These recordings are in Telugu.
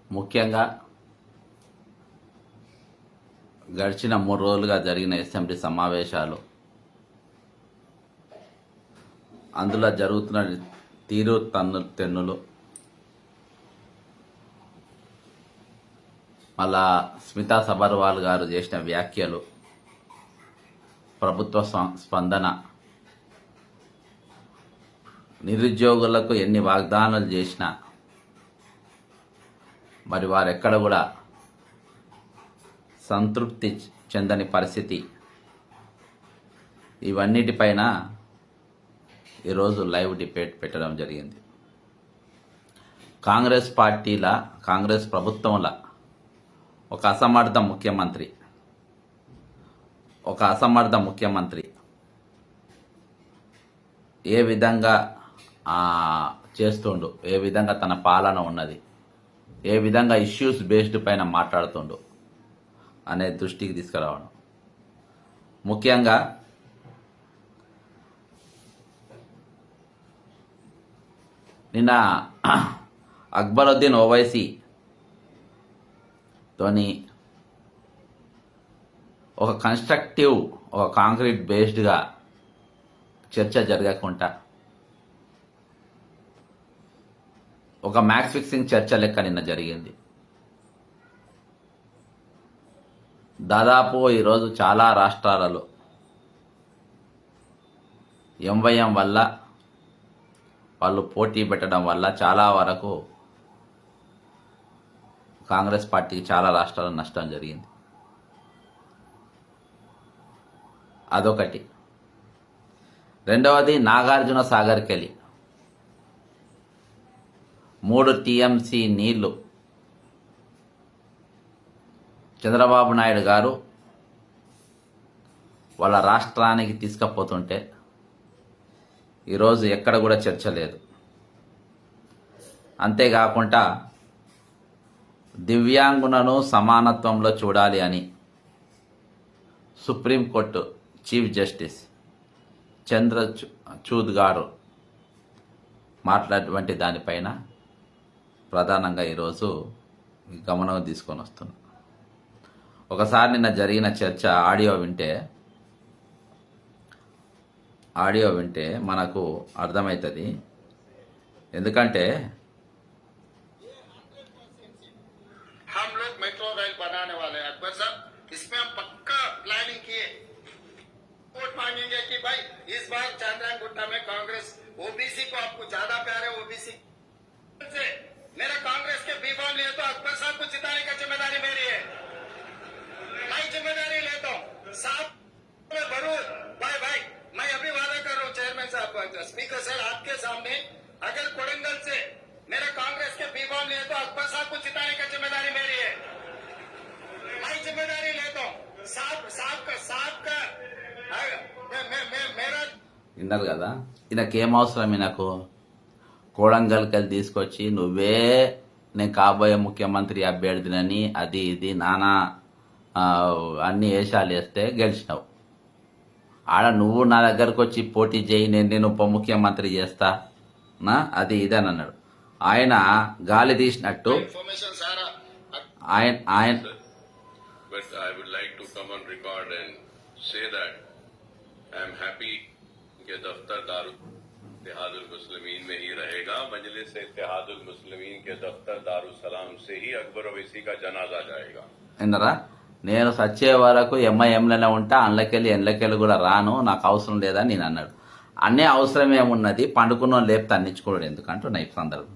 ముఖ్యంగా గడిచిన 3 రోజులుగా జరిగిన అసెంబ్లీ సమావేశాలు, అందులో జరుగుతున్న తీరు తెన్నులు, మళ్ళా స్మితా సబర్వాల్ గారు చేసిన వ్యాఖ్యలు, ప్రభుత్వ స్పందన, నిరుద్యోగులకు ఎన్ని వాగ్దానాలు చేసినా మరి వారెక్కడ కూడా సంతృప్తి చెందని పరిస్థితి, ఇవన్నిటిపైన ఈరోజు లైవ్ డిబేట్ పెట్టడం జరిగింది. కాంగ్రెస్ పార్టీల, కాంగ్రెస్ ప్రభుత్వంలో ఒక అసమర్థ ముఖ్యమంత్రి ఏ విధంగా చేస్తుండు, ఏ విధంగా తన పాలన ఉన్నది, ఏ విధంగా ఇష్యూస్ బేస్డ్ పైన మాట్లాడుతుండు అనే దృష్టికి తీసుకురావడం. ముఖ్యంగా నిన్న అక్బరుద్దీన్ ఓవైసీ తోని ఒక కన్స్ట్రక్టివ్, ఒక కాంక్రీట్ బేస్డ్గా చర్చ జరగకుండా ఒక మ్యాచ్ ఫిక్సింగ్ చర్చ లెక్క నిన్న జరిగింది. దాదాపు ఈరోజు చాలా రాష్ట్రాలలో ఎంవైఎం వల్ల, వాళ్ళు పోటీ పెట్టడం వల్ల చాలా వరకు కాంగ్రెస్ పార్టీకి చాలా రాష్ట్రాల్లో నష్టం జరిగింది. అదొకటి. రెండవది, నాగార్జున సాగర్కి వెళ్ళి 3 టీఎంసీ నీళ్లు చంద్రబాబు నాయుడు గారు వాళ్ళ రాష్ట్రానికి తీసుకుపోతుంటే ఈరోజు ఎక్కడ కూడా చర్చ లేదు. అంతేకాకుండా దివ్యాంగులను సమానత్వంలో చూడాలి అని సుప్రీంకోర్టు చీఫ్ జస్టిస్ చంద్రచూడ్ గారు మాట్లాడినటువంటి దానిపైన ప్రధానంగా ఈరోజు గమనం తీసుకొని వస్తున్నాం. ఒకసారి నిన్న జరిగిన చర్చ ఆడియో వింటే మనకు అర్థమవుతుంది. ఎందుకంటే हम लोग मेट्रो रेल बनाने वाले हैं अकबर साहब, इसमें हम पक्का प्लानिंग किए, वोट मांगेंगे कि भाई इस बार चांद्रायन गुट्टा में कांग्रेस ओबीसी को आपको ज्यादा प्यार है, ओबीसी से मेरा कांग्रेस के बीवान लिए तो अकबर साहब को जिताने का जिम्मेदारी मेरी है, मैं जिम्मेदारी लेता हूँ साहब जरूर। भाई भाई मैं अभी वादा कर रहा हूँ चेयरमैन साहब, स्पीकर सर आपके सामने, अगर कोडंगल से मेरा कांग्रेस के बीवान लिए तो अकबर साहब को जिताने का जिम्मेदारी मेरी है, मैं जिम्मेदारी लेता हूँ साहब का मेरा విన్నారు కదా. ఈయనకేం అవసరం? ఈయనకు కోడంగల్కి వెళ్ళి తీసుకొచ్చి నువ్వే నేను కాబోయే ముఖ్యమంత్రి అభ్యర్థినని అది ఇది నానా అన్ని వేషాలు వేస్తే గెలిచినావు. ఆడ నువ్వు నా దగ్గరకు వచ్చి పోటీ చేయి, నేను ఉప ముఖ్యమంత్రి చేస్తా నా అది ఇది అని అన్నాడు. ఆయన గాలి తీసినట్టు ఆయన But I would like to come on record and say that I am happy कि दफ्तर दारुल इत्तेहादुल मुस्लिमीन में ही रहेगा। मजलिस इत्तेहादुल मुस्लिमीन के दफ्तर दारुसलाम से ही अकबर ओवैसी का जनाजा जाएगा. విన్నరా? నేను సచ్చే వరకు ఎంఐఎంలోనే ఉంటా, అండ్లకెళ్ళి ఎండ్లకెళ్ళి కూడా రాను, నాకు అవసరం లేదని నేను అన్నాడు. అన్నీ అవసరం ఏమున్నది, పండుకున్న లేపు తన్నించుకోవడం ఎందుకంటున్నా ఈ సందర్భం.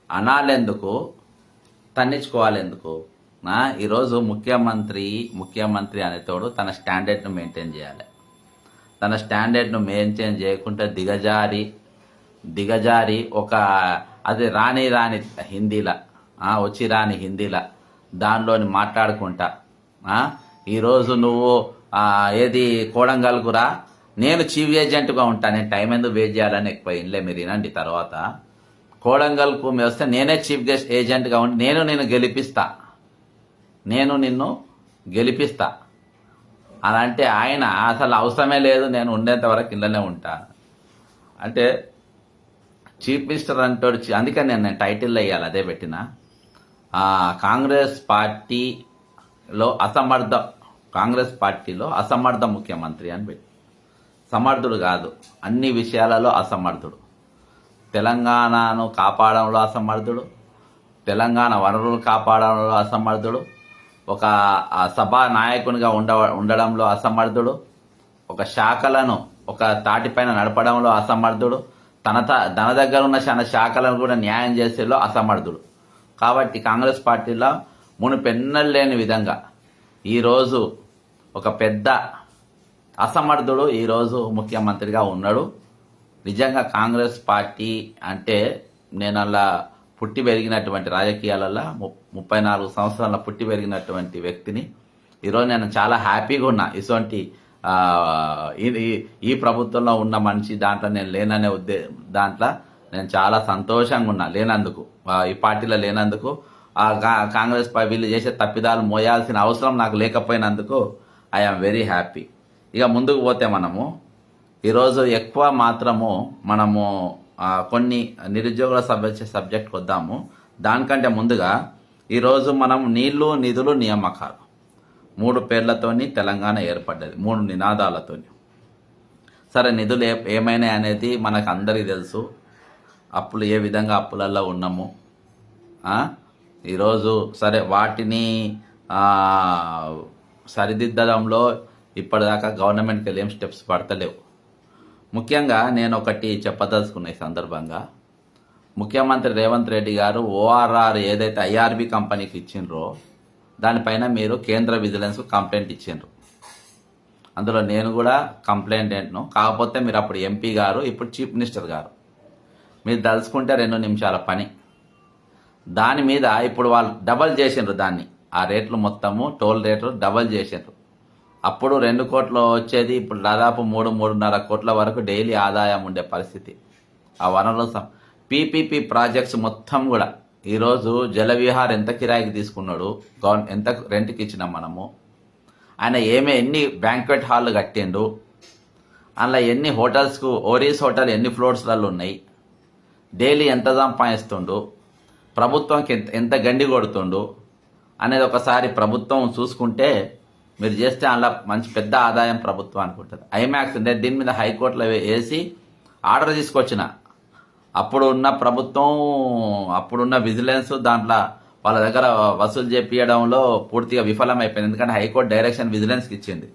అనాలెందుకు, తన్నించుకోవాలెందుకు? ఈరోజు ముఖ్యమంత్రి అనేతోడు తన స్టాండర్డ్ను మెయింటైన్ చేయాలి. తన స్టాండర్డ్ను మెయింటైన్ చేయకుండా దిగజారి ఒక అది రాని హిందీలా వచ్చి రాని హిందీలా దానిలోని మాట్లాడుకుంటా ఈరోజు నువ్వు ఏది కోడంగల్కురా, నేను చీఫ్ ఏజెంట్గా ఉంటా, నేను టైం ఎందుకు వేస్ట్ చేయాలని ఎక్కువ ఇన్లే మీరు వినండి. తర్వాత కోడంగల్కు వస్తే నేనే చీఫ్ గెస్ట్ ఏజెంట్గా ఉండి నేను నిన్ను గెలిపిస్తా అని అంటే ఆయన అసలు అవసరమే లేదు, నేను ఉండేంత వరకు ఇళ్ళనే ఉంటా అంటే చీఫ్ మినిస్టర్ అంటాడు. అందుకని నేను టైటిల్లో వేయాలి, అదే పెట్టిన కాంగ్రెస్ పార్టీలో అసమర్థ ముఖ్యమంత్రి అని పెట్టి, సమర్థుడు కాదు, అన్ని విషయాలలో అసమర్థుడు. తెలంగాణను కాపాడంలో అసమర్థుడు, తెలంగాణ వనరులు కాపాడంలో అసమర్థుడు, ఒక సభా నాయకునిగా ఉండడంలో అసమర్థుడు, ఒక శాఖలను ఒక తాటిపైన నడపడంలో అసమర్థుడు, తన దగ్గర ఉన్న శాఖలను కూడా న్యాయం చేసేలో అసమర్థుడు. కాబట్టి కాంగ్రెస్ పార్టీలో మునుపెన్నలు లేని విధంగా ఈరోజు ఒక పెద్ద అసమర్థుడు ఈరోజు ముఖ్యమంత్రిగా ఉన్నాడు. నిజంగా కాంగ్రెస్ పార్టీ అంటే నేను అలా పుట్టి పెరిగినటువంటి రాజకీయాలలో 34 సంవత్సరాల పుట్టి పెరిగినటువంటి వ్యక్తిని. ఈరోజు నేను చాలా హ్యాపీగా ఉన్నా. ఇటువంటి ఈ ప్రభుత్వంలో ఉన్న మనిషి దాంట్లో నేను లేననే దాంట్లో నేను చాలా సంతోషంగా ఉన్నా లేనందుకు, ఈ పార్టీలో లేనందుకు. కాంగ్రెస్ వీళ్ళు చేసే తప్పిదాలు మోయాల్సిన అవసరం నాకు లేకపోయినందుకు ఐఎమ్ వెరీ హ్యాపీ. ఇక ముందుకు పోతే మనము ఈరోజు ఎక్కువ మాత్రము మనము కొన్ని నిరుద్యోగుల సబ్జెక్ట్కి వద్దాము. దానికంటే ముందుగా ఈరోజు మనం నీళ్లు నిధులు నియామకాలు 3 పేర్లతోని తెలంగాణ ఏర్పడ్డది, 3 నినాదాలతోని. సరే, నిధులు ఏమైనాయి అనేది మనకు అందరికీ తెలుసు. అప్పులు ఏ విధంగా అప్పులల్లో ఉన్నాము. ఈరోజు సరే వాటిని సరిదిద్దడంలో ఇప్పటిదాకా గవర్నమెంట్కి ఏం స్టెప్స్ పడతలేవు. ముఖ్యంగా నేను ఒకటి చెప్పదలుచుకున్న ఈ సందర్భంగా, ముఖ్యమంత్రి రేవంత్ రెడ్డి గారు ఓఆర్ఆర్ ఏదైతే ఐఆర్బి కంపెనీకి ఇచ్చిండ్రో దానిపైన మీరు కేంద్ర విజిలెన్స్కు కంప్లైంట్ ఇచ్చిండ్రు. అందులో నేను కూడా కంప్లైంటెంట్ను. కాకపోతే మీరు అప్పుడు ఎంపీ గారు, ఇప్పుడు చీఫ్ మినిస్టర్ గారు. మీరు తలుచుకుంటే 2 నిమిషాల పని. దాని మీద ఇప్పుడు వాళ్ళు డబల్ చేసిండ్రు దాన్ని, ఆ రేట్లు మొత్తము టోల్ రేట్లు డబల్ చేసిండ్రు. అప్పుడు 2 కోట్లు వచ్చేది, ఇప్పుడు దాదాపు 3-3.5 కోట్ల వరకు డైలీ ఆదాయం ఉండే పరిస్థితి. ఆ వనరుల పీపీపీ ప్రాజెక్ట్స్ మొత్తం కూడా ఈరోజు జలవిహార్ ఎంత కిరాయికి తీసుకున్నాడు, ఎంత రెంట్కి ఇచ్చినాం మనము, ఆయన ఎన్ని బ్యాంక్వెట్ హాల్లు కట్టిండు, అందులో ఎన్ని హోటల్స్కు, ఓరీస్ హోటల్ ఎన్ని ఫ్లోర్స్లలో ఉన్నాయి, డైలీ ఎంత సంపాదిస్తుండు, ప్రభుత్వంకి ఎంత గండి కొడుతుండు అనేది ఒకసారి ప్రభుత్వం చూసుకుంటే, మీరు చేస్తే అలా మంచి పెద్ద ఆదాయం ప్రభుత్వానికి ఉంటుంది. ఐమాక్స్ అంటే దీని మీద హైకోర్టులో వేసి ఆర్డర్ తీసుకొచ్చిన. అప్పుడు ఉన్న ప్రభుత్వం, అప్పుడున్న విజిలెన్స్ దాంట్లో వాళ్ళ దగ్గర వసూలు చేపించడంలో పూర్తిగా విఫలమైపోయింది. ఎందుకంటే హైకోర్టు డైరెక్షన్ విజిలెన్స్కి ఇచ్చింది,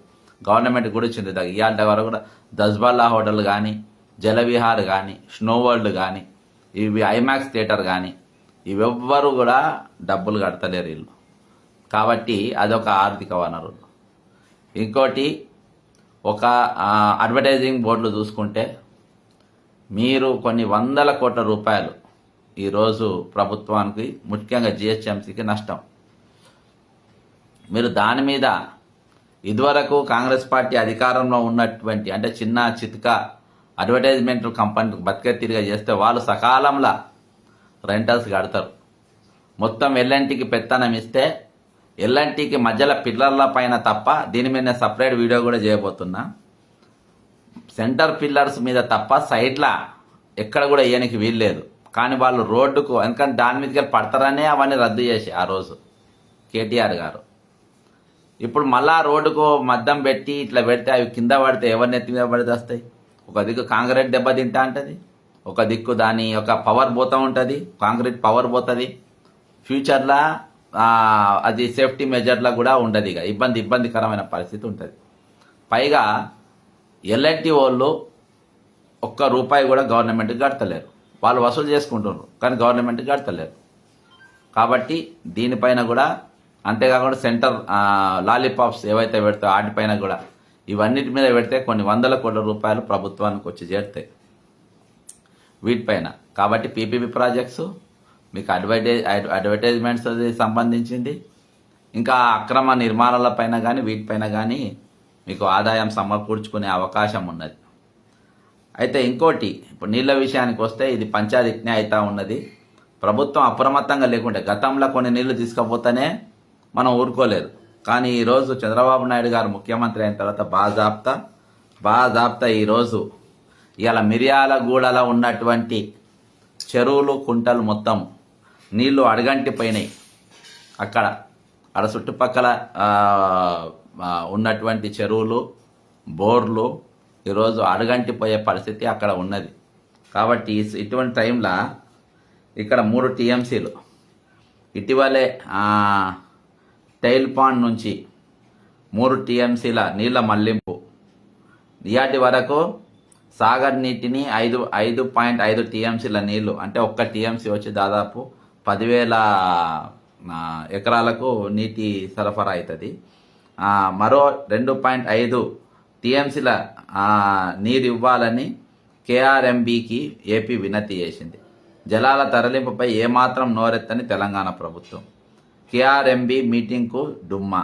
గవర్నమెంట్ కూడా ఇచ్చింది. ఇవాళ వరకు కూడా దస్బాల్లా హోటల్ కానీ, జలవిహార్ కానీ, స్నో వరల్డ్ కానీ, ఇవి ఐమాక్స్ థియేటర్ కానీ, ఇవెవ్వరు కూడా డబ్బులు కడతలేరు వీళ్ళు. కాబట్టి అదొక ఆర్థిక వనరు. ఇంకోటి, ఒక అడ్వర్టైజింగ్ బోర్డులు చూసుకుంటే మీరు కొన్ని 100 కోట్ల రూపాయలు ఈరోజు ప్రభుత్వానికి, ముఖ్యంగా జిహెచ్ఎంసీకి నష్టం. మీరు దాని మీద ఇదివరకు కాంగ్రెస్ పార్టీ అధికారంలో ఉన్నటువంటి అంటే చిన్న చితక అడ్వర్టైజ్మెంట్ కంపెనీ బతికెత్తిరిగా చేస్తే వాళ్ళు సకాలంలో రెంటల్స్ కడతారు. మొత్తం ఎల్ఎన్టీకి పెత్తనం ఇస్తే ఎల్ఎన్టీకి మధ్యలో పిల్లర్ల పైన తప్ప, దీని మీద నేను సపరేట్ వీడియో కూడా చేయబోతున్నా, సెంటర్ పిల్లర్స్ మీద తప్ప సైడ్లా ఎక్కడ కూడా వేయడానికి వీల్లేదు. కానీ వాళ్ళు రోడ్డుకు, ఎందుకంటే దాని మీదకి పడతారనే అవన్నీ రద్దు చేసి ఆ రోజు కేటీఆర్ గారు. ఇప్పుడు మళ్ళా రోడ్డుకు మద్దం పెట్టి ఇట్లా పెడితే అవి కింద పడితే ఎవరిని ఎత్తి మీద పడితే వస్తాయి. ఒక దిక్కు కాంక్రీట్ దెబ్బ తింటా ఉంటుంది, ఒక దిక్కు దాని యొక్క పవర్ పోతూ ఉంటుంది, కాంక్రీట్ పవర్ పోతుంది. ఫ్యూచర్లో అది సేఫ్టీ మెజర్లా కూడా ఉండదు. ఇక ఇబ్బందికరమైన పరిస్థితి ఉంటుంది. పైగా ఎల్ఎన్టీ వాళ్ళు ₹1 కూడా గవర్నమెంట్కి కడతలేరు. వాళ్ళు వసూలు చేసుకుంటున్నారు కానీ గవర్నమెంట్కి కడతలేరు. కాబట్టి దీనిపైన కూడా, అంతేకాకుండా సెంటర్ లాలీపాప్స్ ఏవైతే పెడతాయో వాటిపైన కూడా, ఇవన్నిటి మీద పెడితే కొన్ని 100 కోట్ల రూపాయలు ప్రభుత్వానికి వచ్చి చేరుతాయి వీటిపైన. కాబట్టి పీపీపీ ప్రాజెక్ట్స్, మీకు అడ్వర్టైజ్మెంట్స్ సంబంధించింది, ఇంకా అక్రమ నిర్మాణాల పైన కానీ వీటిపైన కానీ మీకు ఆదాయం సమకూర్చుకునే అవకాశం ఉన్నది. అయితే ఇంకోటి, ఇప్పుడు నీళ్ళ విషయానికి వస్తే ఇది పంచాయతీ అవుతా ఉన్నది. ప్రభుత్వం అప్రమత్తంగా లేకుంటే, గతంలో కొన్ని నీళ్లు తీసుకుపోతేనే మనం ఊరుకోలేదు. కానీ ఈరోజు చంద్రబాబు నాయుడు గారు ముఖ్యమంత్రి అయిన తర్వాత బాజాబ్తా ఈరోజు ఇవాళ మిర్యాలగూడలో ఉన్నటువంటి చెరువులు, కుంటలు మొత్తం నీళ్లు అడగంటిపోయినాయి. అక్కడ చుట్టుపక్కల ఉన్నటువంటి చెరువులు, బోర్లు ఈరోజు అడుగంటిపోయే పరిస్థితి అక్కడ ఉన్నది. కాబట్టి ఇటువంటి టైంలో ఇక్కడ 3 టీఎంసీలు ఇటీవలే టైల్ పాండ్ నుంచి 3 టీఎంసీల నీళ్ల మళ్లింపు. ఇయాటి వరకు సాగర్ నీటిని 5.5 టీఎంసీల నీళ్లు, అంటే 1 టీఎంసీ వచ్చి దాదాపు 10,000 ఎకరాలకు నీటి సరఫరా అవుతుంది. మరో 2.5 టీఎంసీల నీరు ఇవ్వాలని కేఆర్ఎంబీకి ఏపీ వినతి చేసింది. జలాల తరలింపుపై ఏమాత్రం నోరెత్తని తెలంగాణ ప్రభుత్వం. కేఆర్ఎంబీ మీటింగ్కు డుమ్మా.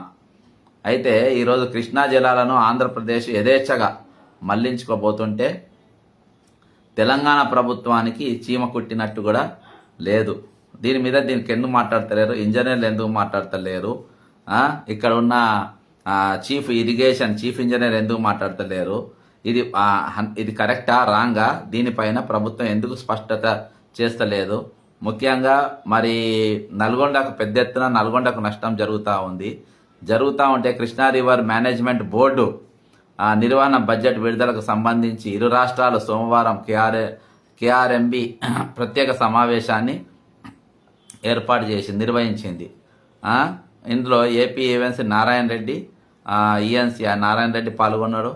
అయితే ఈరోజు కృష్ణా జలాలను ఆంధ్రప్రదేశ్ యథేచ్ఛగా మళ్లించుకోబోతుంటే తెలంగాణ ప్రభుత్వానికి చీమ కుట్టినట్టు కూడా లేదు. దీనికి ఎందుకు మాట్లాడతలేరు? ఇంజనీర్లు ఎందుకు మాట్లాడతలేరు? ఇక్కడ ఉన్న చీఫ్ ఇంజనీర్ ఎందుకు మాట్లాడతలేరు? ఇది కరెక్టా రాంగా? దీనిపైన ప్రభుత్వం ఎందుకు స్పష్టత చేస్తలేదు? ముఖ్యంగా మరి నల్గొండకు పెద్ద ఎత్తున నష్టం జరుగుతూ ఉంటే కృష్ణా రివర్ మేనేజ్మెంట్ బోర్డు నిర్వహణ బడ్జెట్ విడుదలకు సంబంధించి ఇరు రాష్ట్రాలు సోమవారం కేఆర్ఎంబీ ప్రత్యేక సమావేశాన్ని నిర్వహించింది. ఇందులో ఏపీ ఈవెన్సీ నారాయణ రెడ్డి, ఈఎన్సీ నారాయణ రెడ్డి పాల్గొన్నారు.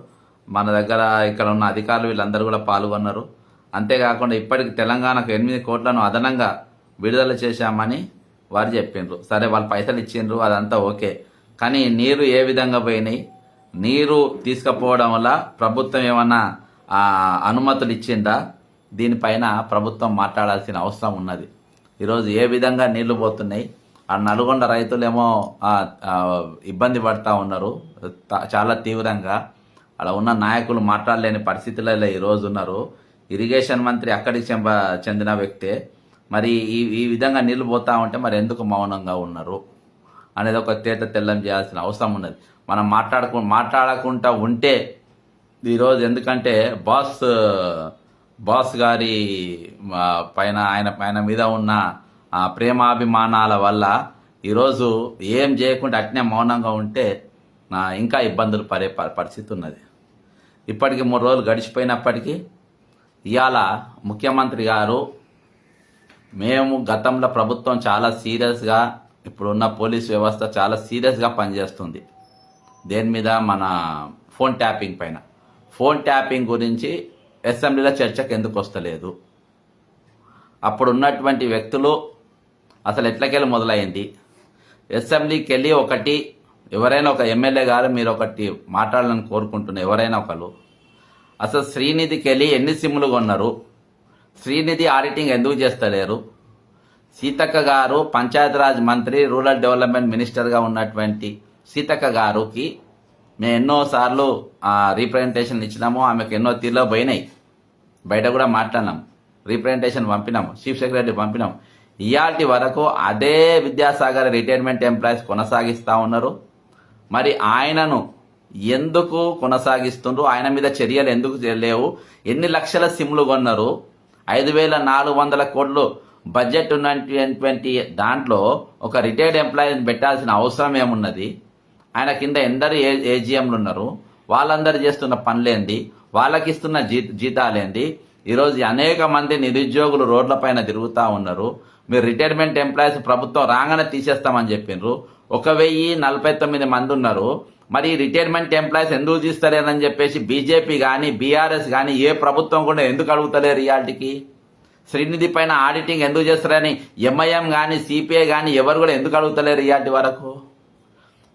మన దగ్గర ఇక్కడ ఉన్న అధికారులు వీళ్ళందరూ కూడా పాల్గొన్నారు. అంతేకాకుండా ఇప్పటికి తెలంగాణకు 8 కోట్లను అదనంగా విడుదల చేశామని వారు చెప్పిండ్రు. సరే, వాళ్ళు పైసలు ఇచ్చిండ్రు, అదంతా ఓకే. కానీ నీరు ఏ విధంగా పోయినాయి? నీరు తీసుకుపోవడం వల్ల ప్రభుత్వం ఏమన్నా అనుమతులు ఇచ్చిందా? దీనిపైన ప్రభుత్వం మాట్లాడాల్సిన అవసరం ఉన్నది. ఈరోజు ఏ విధంగా నీళ్లు పోతున్నాయి? ఆ నల్గొండ రైతులేమో ఇబ్బంది పడతా ఉన్నారు చాలా తీవ్రంగా. అలా ఉన్న నాయకులు మాట్లాడలేని పరిస్థితులలో ఈరోజు ఉన్నారు. ఇరిగేషన్ మంత్రి అక్కడికి చెందిన వ్యక్తే. మరి ఈ విధంగా నీళ్లు పోతా ఉంటే మరి ఎందుకు మౌనంగా ఉన్నారు అనేది ఒక తెల్లం చేయాల్సిన అవసరం ఉన్నది. మనం మాట్లాడకుండా ఉంటే ఈరోజు, ఎందుకంటే బాస్ గారి పైన ఆయన మీద ఉన్న ప్రేమాభిమానాల వల్ల ఈరోజు ఏం చేయకుండా అట్నే మౌనంగా ఉంటే ఇంకా ఇబ్బందులు పడే పరిస్థితి ఉన్నది. ఇప్పటికి 3 రోజులు గడిచిపోయినప్పటికీ ఇవాళ ముఖ్యమంత్రి గారు, మేము గతంలో ప్రభుత్వం చాలా సీరియస్గా, ఇప్పుడున్న పోలీస్ వ్యవస్థ చాలా సీరియస్గా పనిచేస్తుంది దేని మీద, మన ఫోన్ ట్యాపింగ్ పైన. ఫోన్ ట్యాపింగ్ గురించి అసెంబ్లీలో చర్చకు ఎందుకు వస్తలేదు? అప్పుడు ఉన్నటువంటి వ్యక్తులు అసలు ఎట్లకెళ్ళి మొదలైంది? అసెంబ్లీకి వెళ్ళి ఎవరైనా ఒక ఎమ్మెల్యే గారు మీరు ఒకటి మాట్లాడాలని కోరుకుంటున్నారు, ఎవరైనా ఒకరు, అసలు శ్రీనిధికి వెళ్ళి ఎన్ని సిమ్లు కొన్నారు? శ్రీనిధి ఆడిటింగ్ ఎందుకు చేస్తలేరు? సీతక్క గారు పంచాయతీరాజ్ మంత్రి, రూరల్ డెవలప్మెంట్ మినిస్టర్గా ఉన్నటువంటి సీతక్క గారికి మేము ఎన్నోసార్లు రీప్రజెంటేషన్ ఇచ్చినాము. ఆమెకు ఎన్నో తీర్లో పోయినాయి, బయట కూడా మాట్లాడినాం, రీప్రజెంటేషన్ పంపినాము, చీఫ్ సెక్రటరీ పంపినాం. ఇయాల్టి వరకు అదే విద్యాసాగర్ రిటైర్మెంట్ ఎంప్లాయీస్ కొనసాగిస్తూ ఉన్నారు. మరి ఆయనను ఎందుకు కొనసాగిస్తుండ్రు? ఆయన మీద చర్యలు ఎందుకు లేవు? ఎన్ని లక్షల సిమ్లు కొన్నారు? 5,400 కోట్లు బడ్జెట్ ఉన్నటువంటి దాంట్లో ఒక రిటైర్డ్ ఎంప్లాయీని పెట్టాల్సిన అవసరం ఏమున్నది? ఆయన కింద ఎందరు ఏజీఎంలు ఉన్నారు? వాళ్ళందరూ చేస్తున్న పనులేంది? వాళ్ళకి ఇస్తున్న జీతాలేంది? ఈరోజు అనేక మంది నిరుద్యోగులు రోడ్లపైన తిరుగుతూ ఉన్నారు. మీరు రిటైర్మెంట్ ఎంప్లాయీస్ ప్రభుత్వం రాగానే తీసేస్తామని చెప్పిండ్రు. 1,049 మంది ఉన్నారు. మరి రిటైర్మెంట్ ఎంప్లాయీస్ ఎందుకు తీస్తలేరని చెప్పేసి బీజేపీ కానీ బీఆర్ఎస్ కానీ ఏ ప్రభుత్వం కూడా ఎందుకు అడుగుతలేరు? రియాలిటీకి శ్రీనిధి పైన ఆడిటింగ్ ఎందుకు చేస్తారని ఎంఐఎం కానీ సిపిఐ కానీ ఎవరు కూడా ఎందుకు అడుగుతలేరు? రియాలిటీ వరకు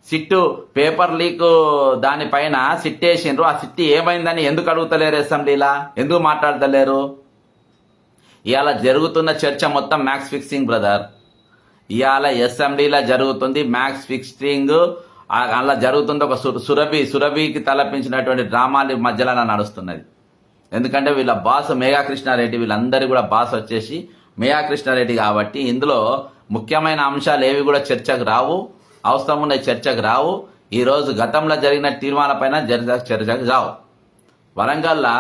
సిట్టు పేపర్ లీక్ దానిపైన సిట్ వేసిండ్రు. ఆ సిట్ ఏమైందని ఎందుకు అడుగుతలేరు? అసెంబ్లీలా ఎందుకు మాట్లాడతలేరు? ఇవాళ జరుగుతున్న చర్చ మొత్తం మ్యాక్స్ ఫిక్సింగ్ బ్రదర్. ఇవాళ అసెంబ్లీలో జరుగుతుంది మ్యాక్స్ ఫిక్సింగ్. అలా జరుగుతుంది ఒక సురభికి తలపించినటువంటి డ్రామాల మధ్యలో నడుస్తున్నది. ఎందుకంటే వీళ్ళ బాస్ మేఘా కృష్ణారెడ్డి, వీళ్ళందరూ కూడా బాస్ వచ్చేసి మేఘా కృష్ణారెడ్డి. కాబట్టి ఇందులో ముఖ్యమైన అంశాలు ఏవి కూడా చర్చకు రావు, అవసరం ఉన్న చర్చకు రావు. ఈరోజు గతంలో జరిగిన తీర్మానాలపైన చర్చకు రావు. వరంగల్లా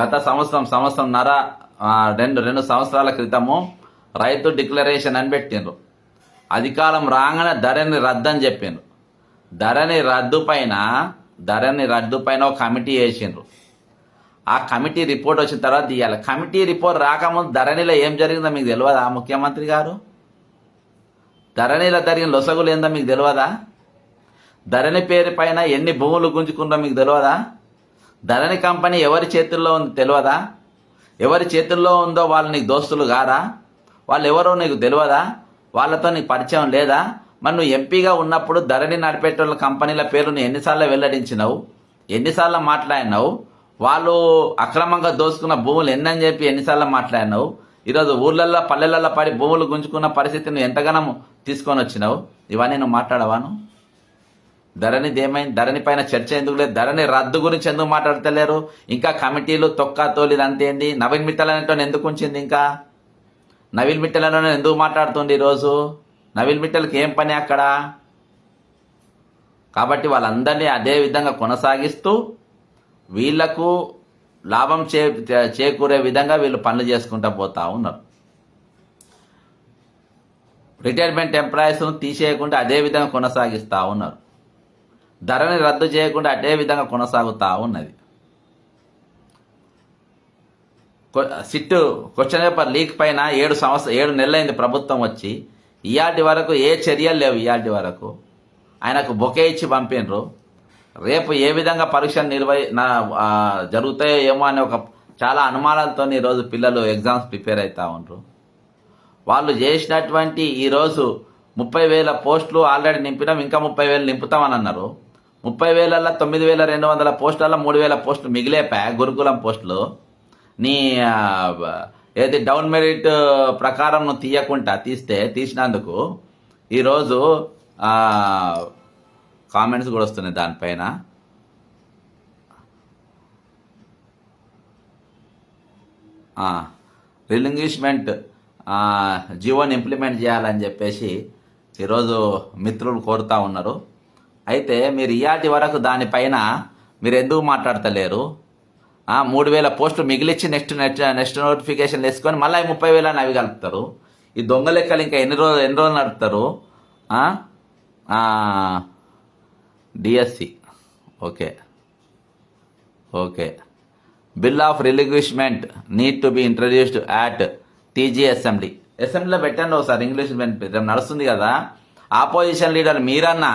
గత సంవత్సరంన్నర 2 సంవత్సరాల క్రితము రైతు డిక్లరేషన్ అని పెట్టిండ్రు. అధికారం రాగానే ధరణి రద్దు అని చెప్పిండ్రు. ధరణి రద్దు పైన ఒక కమిటీ వేసిండ్రు. ఆ కమిటీ రిపోర్ట్ వచ్చిన తర్వాత తీయాలి. కమిటీ రిపోర్ట్ రాకముందు ధరణిలో ఏం జరిగిందో మీకు తెలియదా ముఖ్యమంత్రి గారు? ధరణిలో జరిగిన లొసగులు ఏందో మీకు తెలియదా? ధరణి పేరు పైన ఎన్ని భూములు గుంజుకుందో మీకు తెలియదా? ధరణి కంపెనీ ఎవరి చేతుల్లో ఉంది తెలియదా? ఎవరి చేతుల్లో ఉందో వాళ్ళు నీకు దోస్తులు గారా? వాళ్ళు ఎవరో నీకు తెలియదా? వాళ్ళతో నీకు పరిచయం లేదా? మరి నువ్వు ఎంపీగా ఉన్నప్పుడు ధరణి నడిపేటోళ్ళ కంపెనీల పేరు నువ్వు ఎన్నిసార్లు వెల్లడించినావు? ఎన్నిసార్లు మాట్లాడినావు? వాళ్ళు అక్రమంగా దోసుకున్న భూములు ఎన్నని చెప్పి ఎన్నిసార్లు మాట్లాడినావు? ఈరోజు ఊర్లల్లో పల్లెలలో పడి భూములు గుంజుకున్న పరిస్థితిని నువ్వు ఎంతగానో తీసుకొని వచ్చినావు? ఇవన్నీ నువ్వు మాట్లాడవాను? ధరణి పైన చర్చ ఎందుకు లేదు? ధరణి రద్దు గురించి ఎందుకు మాట్లాడతలేరు? ఇంకా కమిటీలు తొక్కా తోలిది అంతేంది? నవీన్ మిట్టల్ అనేటోని ఎందుకు ఉంచింది? ఇంకా నవీన్ మిట్టల్ అనేటోని ఎందుకు మాట్లాడుతుంది ఈరోజు? నవీన్ మిట్టల్కి ఏం పని అక్కడ? కాబట్టి వాళ్ళందరినీ అదే విధంగా కొనసాగిస్తూ వీళ్లకు లాభం చేకూరే విధంగా వీళ్ళు పనులు చేసుకుంటూ పోతా ఉన్నారు. రిటైర్మెంట్ ఎంప్లాయీస్ను తీసేయకుండా అదే విధంగా కొనసాగిస్తూ ఉన్నారు. ధరని రద్దు చేయకుండా అదే విధంగా కొనసాగుతూ ఉన్నది. సిట్ క్వశ్చన్ పేపర్ లీక్ పైన 7 నెలలైంది ప్రభుత్వం వచ్చి. ఇయాటి వరకు ఏ చర్యలు లేవు. ఇయాటి వరకు ఆయనకు బొకే ఇచ్చి పంపినరు. రేపు ఏ విధంగా పరీక్షలు జరుగుతాయో ఏమో అనే ఒక చాలా అనుమానాలతో ఈరోజు పిల్లలు ఎగ్జామ్స్ ప్రిపేర్ అవుతా ఉన్నారు. వాళ్ళు చేసినటువంటి ఈరోజు 30,000 పోస్టులు ఆల్రెడీ నింపినాం, ఇంకా 30,000 నింపుతామని అన్నారు. 30,000ల్లో 9,200 పోస్టులలో 3,000 పోస్టులు మిగిలేపా గురుకులం పోస్టులు. నీ ఏది డౌన్ మెరిట్ ప్రకారం నువ్వు తీసినందుకు ఈరోజు కామెంట్స్ కూడా వస్తున్నాయి దానిపైన. రిలింగ్విష్మెంట్ జీవోని ఇంప్లిమెంట్ చేయాలని చెప్పేసి ఈరోజు మిత్రులు కోరుతా ఉన్నారు. అయితే మీరు ఇయాటి వరకు దానిపైన మీరు ఎందుకు మాట్లాడతలేరు? 3,000 పోస్టులు మిగిలిచ్చి నెక్స్ట్ నోటిఫికేషన్ వేసుకొని మళ్ళీ 30,000 అవి కలుపుతారు. ఈ దొంగ లెక్కలు ఇంకా ఎన్ని రోజులు నడుపుతారు? DSC okay bill of relinquishment need to be introduced at TG అసెంబ్లీలో పెట్టండి ఒకసారి. ఇంగ్లీష్ నడుస్తుంది కదా. ఆపోజిషన్ లీడర్ మీరన్నా,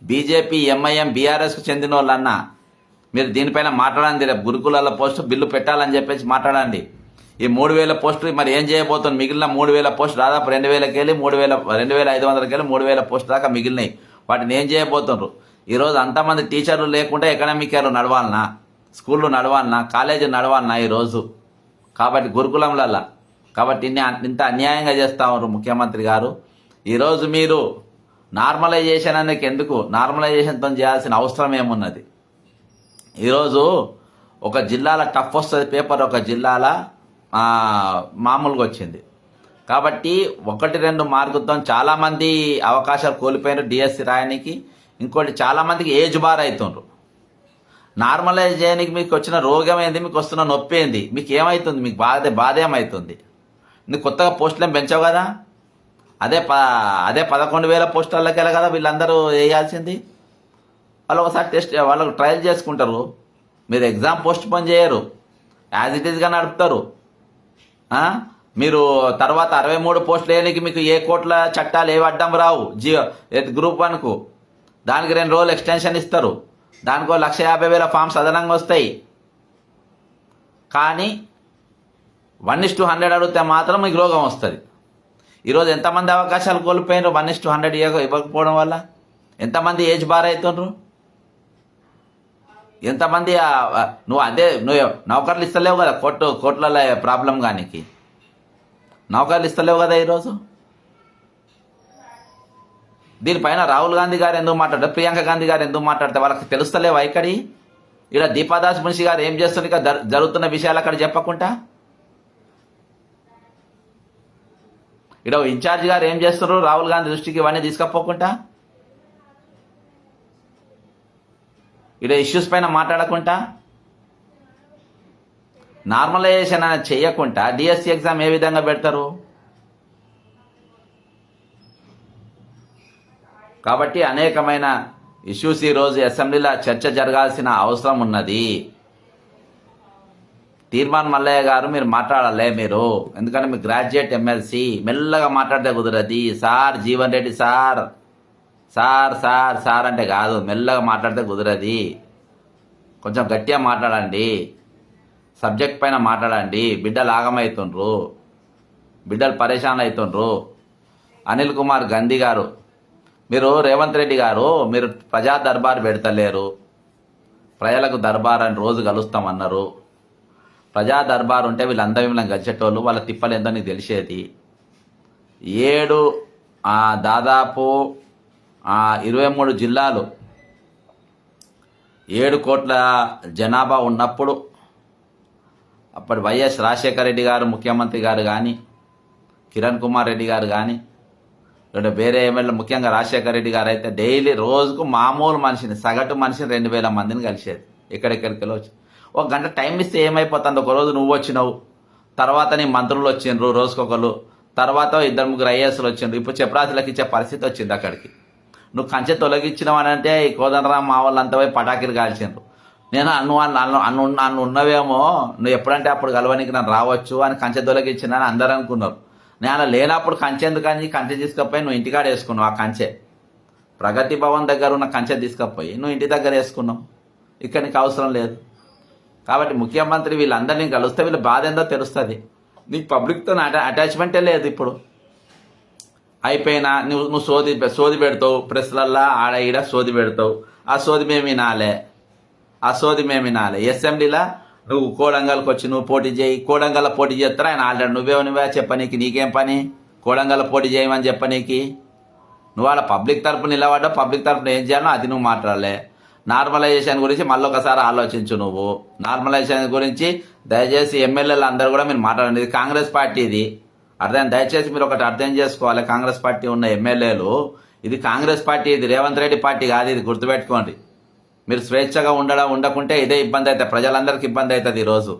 బీజేపీ ఎంఐఎం బీఆర్ఎస్కు చెందిన వాళ్ళన్నా మీరు దీనిపైన మాట్లాడండి. రేపు గురుకులాల పోస్టు బిల్లు పెట్టాలని చెప్పేసి మాట్లాడండి. ఈ 3,000 పోస్టులు మరి ఏం చేయబోతుంది? మిగిలిన 3,000 పోస్టులు దాదాపు 2,000కి వెళ్ళి 2,500కి వెళ్ళి 3,000 పోస్టులు దాకా మిగిలినాయి. వాటిని ఏం చేయబోతున్నారు? ఈరోజు అంతమంది టీచర్లు లేకుండా ఎకనామిక్ ఇయర్ నడవాలన్నా, స్కూళ్ళు నడవాలన్నా, కాలేజీలు నడవాలన్నా ఈరోజు? కాబట్టి గురుకులంలల్లా కాబట్టి ఇంత అన్యాయంగా చేస్తా ఉన్నారు ముఖ్యమంత్రి గారు. ఈరోజు మీరు నార్మలైజేషన్ అనేది ఎందుకు? నార్మలైజేషన్తో చేయాల్సిన అవసరం ఏమున్నది? ఈరోజు ఒక జిల్లాల టఫ్ వస్తుంది పేపర్, ఒక జిల్లాల మామూలుగా వచ్చింది. కాబట్టి 1-2 మార్కులతో చాలామంది అవకాశాలు కోల్పోయినారు డిఎస్సి రాయడానికి. ఇంకోటి చాలామందికి ఏజ్ బార్ అవుతుండ్రు. నార్మలైజ్ చేయడానికి మీకు వచ్చిన రోగం ఏంది? మీకు వస్తున్న నొప్పి ఏంది? మీకు ఏమవుతుంది? మీకు బాధ ఏమవుతుంది? నీకు కొత్తగా పోస్టులు ఏం పెంచావు కదా? అదే 11,000 పోస్టులకి వెళ్ళి కదా వీళ్ళందరూ వేయాల్సింది. వాళ్ళు ఒకసారి వాళ్ళకు ట్రయల్ చేసుకుంటారు. మీరు ఎగ్జామ్ పోస్ట్ పోన్ చేయరు, యాజ్ ఇట్ ఈస్గా నడుపుతారు. మీరు తర్వాత 63 పోస్టులు వేయడానికి మీకు ఏ కోట్ల చట్టాలు ఏవి అడ్డం రావు. గ్రూప్ 1కు దానికి 2 రోజులు ఎక్స్టెన్షన్ ఇస్తారు. దానికో 1,50,000 ఫామ్స్ అదనంగా వస్తాయి. కానీ 1:100 అడిగితే మాత్రం మీకు రోగం వస్తుంది. ఈరోజు ఎంతమంది అవకాశాలు కోల్పోయినారు 1:100 ఇవ్వకపోవడం వల్ల? ఎంతమంది ఏజ్ బార్ అవుతుండ్రు? ఎంతమంది నువ్వు నౌకర్లు ఇస్తలేవు కదా, కోట్లలో ప్రాబ్లం కానికి నౌకర్లు ఇస్తలేవు కదా ఈరోజు. దీనిపైన రాహుల్ గాంధీ గారు ఎందుకు మాట్లాడతారు? ప్రియాంక గాంధీ గారు ఎందుకు మాట్లాడతారు? వాళ్ళకి తెలుస్తలేవా? ఇక్కడి ఇక్కడ దీపాదాస్ మున్షి గారు ఏం చేస్తుంది? ఇక జరుగుతున్న విషయాలు అక్కడ చెప్పకుండా ఇక్కడ ఇన్ఛార్జ్ గారు ఏం చేస్తున్నారు? రాహుల్ గాంధీ దృష్టికి ఇవన్నీ తీసుకపోకుండా, ఇక్కడ ఇష్యూస్ పైన మాట్లాడకుండా, నార్మలైజేషన్ అనేది చేయకుండా డిఎస్సి ఎగ్జామ్ ఏ విధంగా పెడతారు? కాబట్టి అనేకమైన ఇష్యూస్ ఈరోజు అసెంబ్లీలో చర్చ జరగాల్సిన అవసరం ఉన్నది. తీర్మాన్ మల్లయ్య గారు మీరు మాట్లాడాలి, మీరు ఎందుకంటే మీరు గ్రాడ్యుయేట్ ఎమ్మెల్సీ, మెల్లగా మాట్లాడితే కుదరది. Sir Jeevan Reddy sir sir sir sir అంటే కాదు, మెల్లగా మాట్లాడితే కుదరది. కొంచెం గట్టిగా మాట్లాడండి, సబ్జెక్ట్ పైన మాట్లాడండి. బిడ్డలు ఆగమవుతుండ్రు, బిడ్డలు పరేషాన్ అవుతుండ్రు. అనిల్ కుమార్ గాంధీ గారు, మీరు రేవంత్ రెడ్డి గారు, మీరు ప్రజా దర్బార్ పెడతలేరు. ప్రజలకు దర్బార్ అని రోజు కలుస్తామన్నారు. ప్రజా దర్బార్ ఉంటే వీళ్ళందరూ మిమ్మల్ని గచ్చేటోళ్ళు, వాళ్ళ తిప్పలు ఎంతో నీకు తెలిసేది. దాదాపు 23 జిల్లాలు 7 కోట్ల జనాభా ఉన్నప్పుడు అప్పటి వైఎస్ రాజశేఖర రెడ్డి గారు ముఖ్యమంత్రి గారు కానీ, కిరణ్ కుమార్ రెడ్డి గారు కానీ, లేదా వేరే ఎమ్మెల్యే ముఖ్యంగా రాజశేఖర రెడ్డి గారు అయితే డైలీ రోజుకు మామూలు మనిషిని, సగటు మనిషిని 2000 మందిని కలిసేది. ఎక్కడెక్కడికి వచ్చి 1 గంట టైం ఇస్తే ఏమైపోతుంది? ఒకరోజు నువ్వు వచ్చినావు, తర్వాత నీ మంత్రులు వచ్చిండ్రు రోజుకొకరు, తర్వాత 2-3 ఐఏఎస్లు వచ్చిండ్రు. ఇప్పుడు చెప్రాజులకు ఇచ్చే పరిస్థితి వచ్చింది. అక్కడికి నువ్వు కంచె తొలగించినావు అని అంటే ఈ కోదండరాం మా వాళ్ళంతా పోయి పటాకీలు కాల్చిండ్రు. నేను అన్ను ఉన్నవేమో, నువ్వు ఎప్పుడంటే అప్పుడు కలవనికి నన్ను రావచ్చు అని కంచె తొలగించిన అని అందరూ అనుకున్నారు. నేను అలా లేనప్పుడు కంచె ఎందుకని కంచె తీసుకపోయి నువ్వు ఇంటికాడ వేసుకున్నావు. ఆ కంచె ప్రగతి భవన్ దగ్గర ఉన్న కంచె తీసుకపోయి నువ్వు ఇంటి దగ్గర వేసుకున్నావు. ఇక్కడ నీకు అవసరం లేదు. కాబట్టి ముఖ్యమంత్రి వీళ్ళందరినీ కలుస్తే వీళ్ళ బాధ ఏందో తెలుస్తుంది. నీకు పబ్లిక్తో అటాచ్మెంటే లేదు. ఇప్పుడు అయిపోయినా నువ్వు సోది పెడతావు, ప్రెస్లల్లా ఆడ ఈడ సోది పెడతావు. ఆ సోది మేము వినాలి. అసెంబ్లీలో నువ్వు కోడంగల్కి వచ్చి నువ్వు పోటీ చేయి, కోడంగల్లో పోటీ చేస్తారా? ఆయన ఆల్రెడీ నువ్వే చెప్పనీకి, నీకేం పని? కోడంగల్లో పోటీ చేయమని చెప్పనీకి. నువ్వు వాళ్ళ పబ్లిక్ తరపున నిలబడ్డా, పబ్లిక్ తరపున ఏం చేయాలో అది నువ్వు మాట్లాడలే. నార్మలైజేషన్ గురించి మళ్ళీ ఒకసారి ఆలోచించు. నువ్వు నార్మలైజేషన్ గురించి దయచేసి ఎమ్మెల్యేలు అందరూ కూడా మీరు మాట్లాడండి. ఇది కాంగ్రెస్ పార్టీ, ఇది దయచేసి మీరు ఒకటి అర్థం చేసుకోవాలి. కాంగ్రెస్ పార్టీ ఉన్న ఎమ్మెల్యేలు, ఇది కాంగ్రెస్ పార్టీ, ఇది రేవంత్ రెడ్డి పార్టీ కాదు. ఇది గుర్తుపెట్టుకోండి. మీరు స్వేచ్ఛగా ఉండకుంటే ఇదే ఇబ్బంది అవుతుంది, ప్రజలందరికీ ఇబ్బంది అవుతుంది. ఈరోజు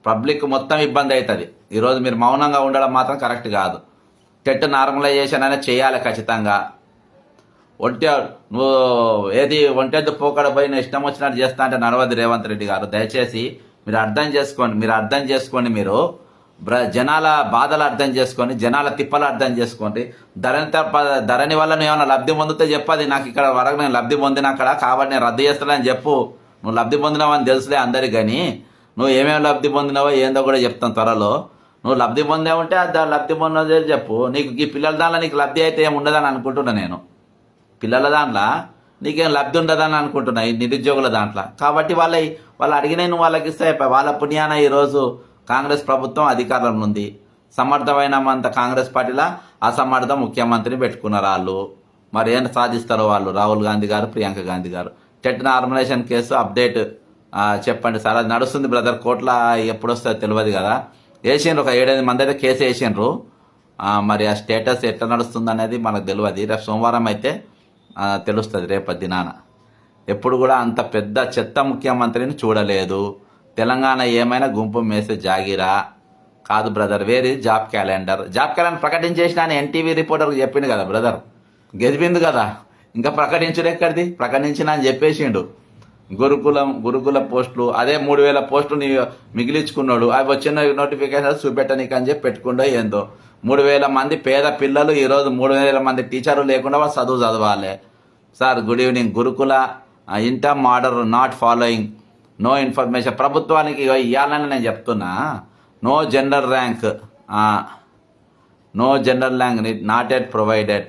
పబ్లిక్ మొత్తం ఇబ్బంది అవుతుంది. ఈరోజు మీరు మౌనంగా ఉండడం మాత్రం కరెక్ట్ కాదు. టెట్ నార్మలైజేషన్ అనేది చేయాలి ఖచ్చితంగా. నువ్వు ఒంటెద్దు పోకడ పోయి ఇష్టం వచ్చినట్టు చేస్తా అంటే నడవద్దు రేవంత్ రెడ్డి గారు. దయచేసి మీరు అర్థం చేసుకోండి. మీరు జనాల బాధలు అర్థం చేసుకొని, జనాల తిప్పలు అర్థం చేసుకోండి. ధరణి వల్ల నువ్వు ఏమైనా లబ్ధి పొందితే చెప్పది. నాకు ఇక్కడ వరకు నేను లబ్ధి పొందిన అక్కడ, కాబట్టి నేను రద్దు చేస్తానని చెప్పు. నువ్వు లబ్ధి పొందినావు అని తెలుసులే అందరికి, కానీ నువ్వు ఏమేమి లబ్ధి పొందినావో ఏందో కూడా చెప్తాను త్వరలో. నువ్వు లబ్ధి పొందే ఉంటే లబ్ధి పొందే చెప్పు. నీకు ఈ పిల్లల దాంట్లో నీకు లబ్ధి అయితే ఏమి ఉండదని అనుకుంటున్నా నేను. పిల్లల దాంట్లో నీకేం లబ్ధి ఉండదని అనుకుంటున్నా, ఈ నిరుద్యోగుల దాంట్లో. కాబట్టి వాళ్ళు అడిగిన నువ్వు వాళ్ళకి ఇస్తే వాళ్ళ పుణ్యాన ఈరోజు కాంగ్రెస్ ప్రభుత్వం అధికారంలో ఉంది. సమర్థమైనంత కాంగ్రెస్ పార్టీలా అసమర్థ ముఖ్యమంత్రిని పెట్టుకున్నారు వాళ్ళు. మరి ఏం సాధిస్తారో వాళ్ళు, రాహుల్ గాంధీ గారు, ప్రియాంక గాంధీ గారు. టెట్ నార్మలైజేషన్ కేసు అప్డేట్ చెప్పండి సార్. అది నడుస్తుంది బ్రదర్, కోర్టులో ఎప్పుడు వస్తుందో తెలియదు కదా. వేసిండ్రు, ఒక 7-8 మంది అయితే కేసు వేసిండ్రు. మరి ఆ స్టేటస్ ఎట్లా నడుస్తుంది అనేది మనకు తెలియదు. రేపు సోమవారం అయితే తెలుస్తుంది, రేపటి దినాన. ఎప్పుడు కూడా అంత పెద్ద చెత్త ముఖ్యమంత్రిని చూడలేదు. తెలంగాణ ఏమైనా గుంపు మేసే జాగిరా కాదు బ్రదర్. వేరే జాబ్ క్యాలెండర్ ప్రకటించేసిన అని ఎన్టీవీ రిపోర్టర్కి చెప్పిండు కదా బ్రదర్. గెలిపింది కదా, ఇంకా ప్రకటించుడు ఎక్కడిది? ప్రకటించిన అని చెప్పేసిండు. గురుకుల పోస్టులు అదే 3000 పోస్టులు మిగిలించుకున్నాడు. అవి వచ్చిన నోటిఫికేషన్ చూపెట్టనీకి అని చెప్పి పెట్టుకుండో ఏందో. 3000 మంది పేద పిల్లలు ఈరోజు 3000 మంది టీచర్లు లేకుండా వాళ్ళు చదవాలి. Sir good evening. Gurukul interim order not following, no information. ప్రభుత్వానికి ఇవ్వాలని నేను చెప్తున్నా. No general rank not at provided,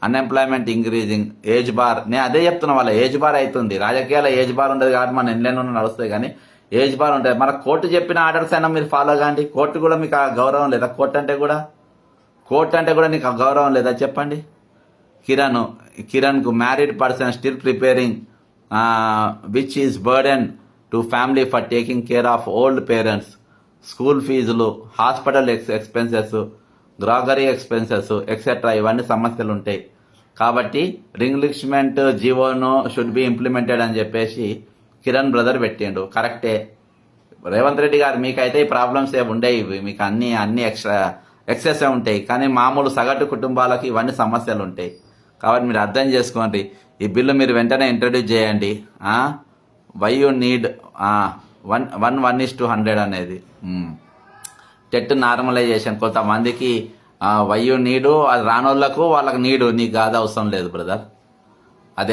unemployment increasing, age bar. నేను అదే చెప్తున్నా, వాళ్ళ ఏజ్ బార్ అవుతుంది. రాజకీయాల ఏజ్ బార్ ఉండదు కాబట్టి మన ఎన్లైన్లో నడుస్తాయి, కానీ ఏజ్ బార్ ఉంటుంది. మన కోర్టు చెప్పిన ఆర్డర్స్ అయినా మీరు ఫాలో కాండి. కోర్టు కూడా మీకు ఆ గౌరవం లేదా? కోర్టు అంటే కూడా నీకు ఆ గౌరవం లేదా చెప్పండి. కిరణ్కు married person still preparing which is burden to family for taking care of old parents, school ఫీజులు, hospital expenses, grocery expenses etcetera, ఇవన్నీ సమస్యలు ఉంటాయి. కాబట్టి రింగ్లిష్మెంట్ జీవోను షుడ్ బి ఇంప్లిమెంటెడ్ అని చెప్పేసి కిరణ్ బ్రదర్ పెట్టిండు. కరెక్టే రేవంత్ రెడ్డి గారు, మీకైతే ఈ ప్రాబ్లమ్స్ ఏమి ఉండేవి, మీకు అన్ని ఎక్సెస్ ఉంటాయి. కానీ మామూలు సగటు కుటుంబాలకి ఇవన్నీ సమస్యలు ఉంటాయి. కాబట్టి మీరు అర్థం చేసుకోండి. ఈ బిల్లు మీరు వెంటనే ఇంట్రడ్యూస్ చేయండి. వై యూ నీడ్ 1:100 అనేది టెట్ నార్మలైజేషన్. కొంతమందికి వై యూ నీడు అది రానోళ్ళకు వాళ్ళకి నీడు, నీకు కాదు అవసరం లేదు బ్రదర్. అది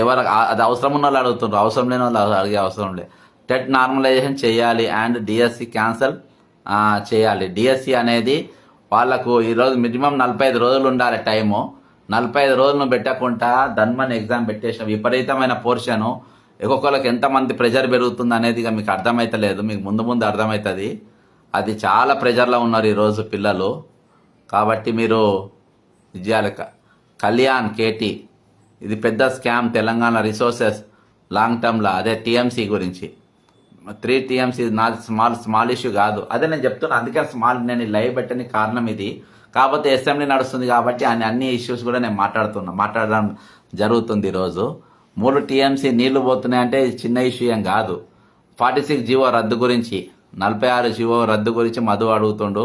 అది అవసరం ఉన్న వాళ్ళు అడుగుతున్నారు, అవసరం లేని వాళ్ళు అడిగే అవసరం లేదు. టెట్ నార్మలైజేషన్ చేయాలి అండ్ డిఎస్సి క్యాన్సల్ చేయాలి. డిఎస్సి అనేది వాళ్ళకు ఈరోజు మినిమం 45 రోజులు ఉండాలి టైము. 45 రోజులను పెట్టకుండా ధన్మన్ ఎగ్జామ్ పెట్టేసిన విపరీతమైన పోర్షను. ఒక్కొక్కరికి ఎంతమంది ప్రెజర్ పెరుగుతుంది అనేది ఇక మీకు అర్థమవుతలేదు, మీకు ముందు ముందు అర్థమవుతుంది. అది చాలా ప్రెజర్లో ఉన్నారు ఈరోజు పిల్లలు. కాబట్టి మీరు విజయాలు కళ్యాణ్ కేటీ ఇది పెద్ద స్కామ్. తెలంగాణ రిసోర్సెస్ లాంగ్ టర్మ్లో అదే టీఎంసీ గురించి 3 TMC నాది స్మాల్ ఇష్యూ కాదు. అదే నేను చెప్తున్నా, అందుకే నేను లైవ్ పెట్టని కారణం ఇది. కాకపోతే అసెంబ్లీ నడుస్తుంది కాబట్టి అన్ని ఇష్యూస్ కూడా నేను మాట్లాడడం జరుగుతుంది. ఈరోజు 3 TMC నీళ్లు పోతున్నాయంటే ఇది చిన్న ఇష్యూ ఏం కాదు. 46 జీవో రద్దు గురించి 46 జీవో రద్దు గురించి మధు అడుగుతుండు.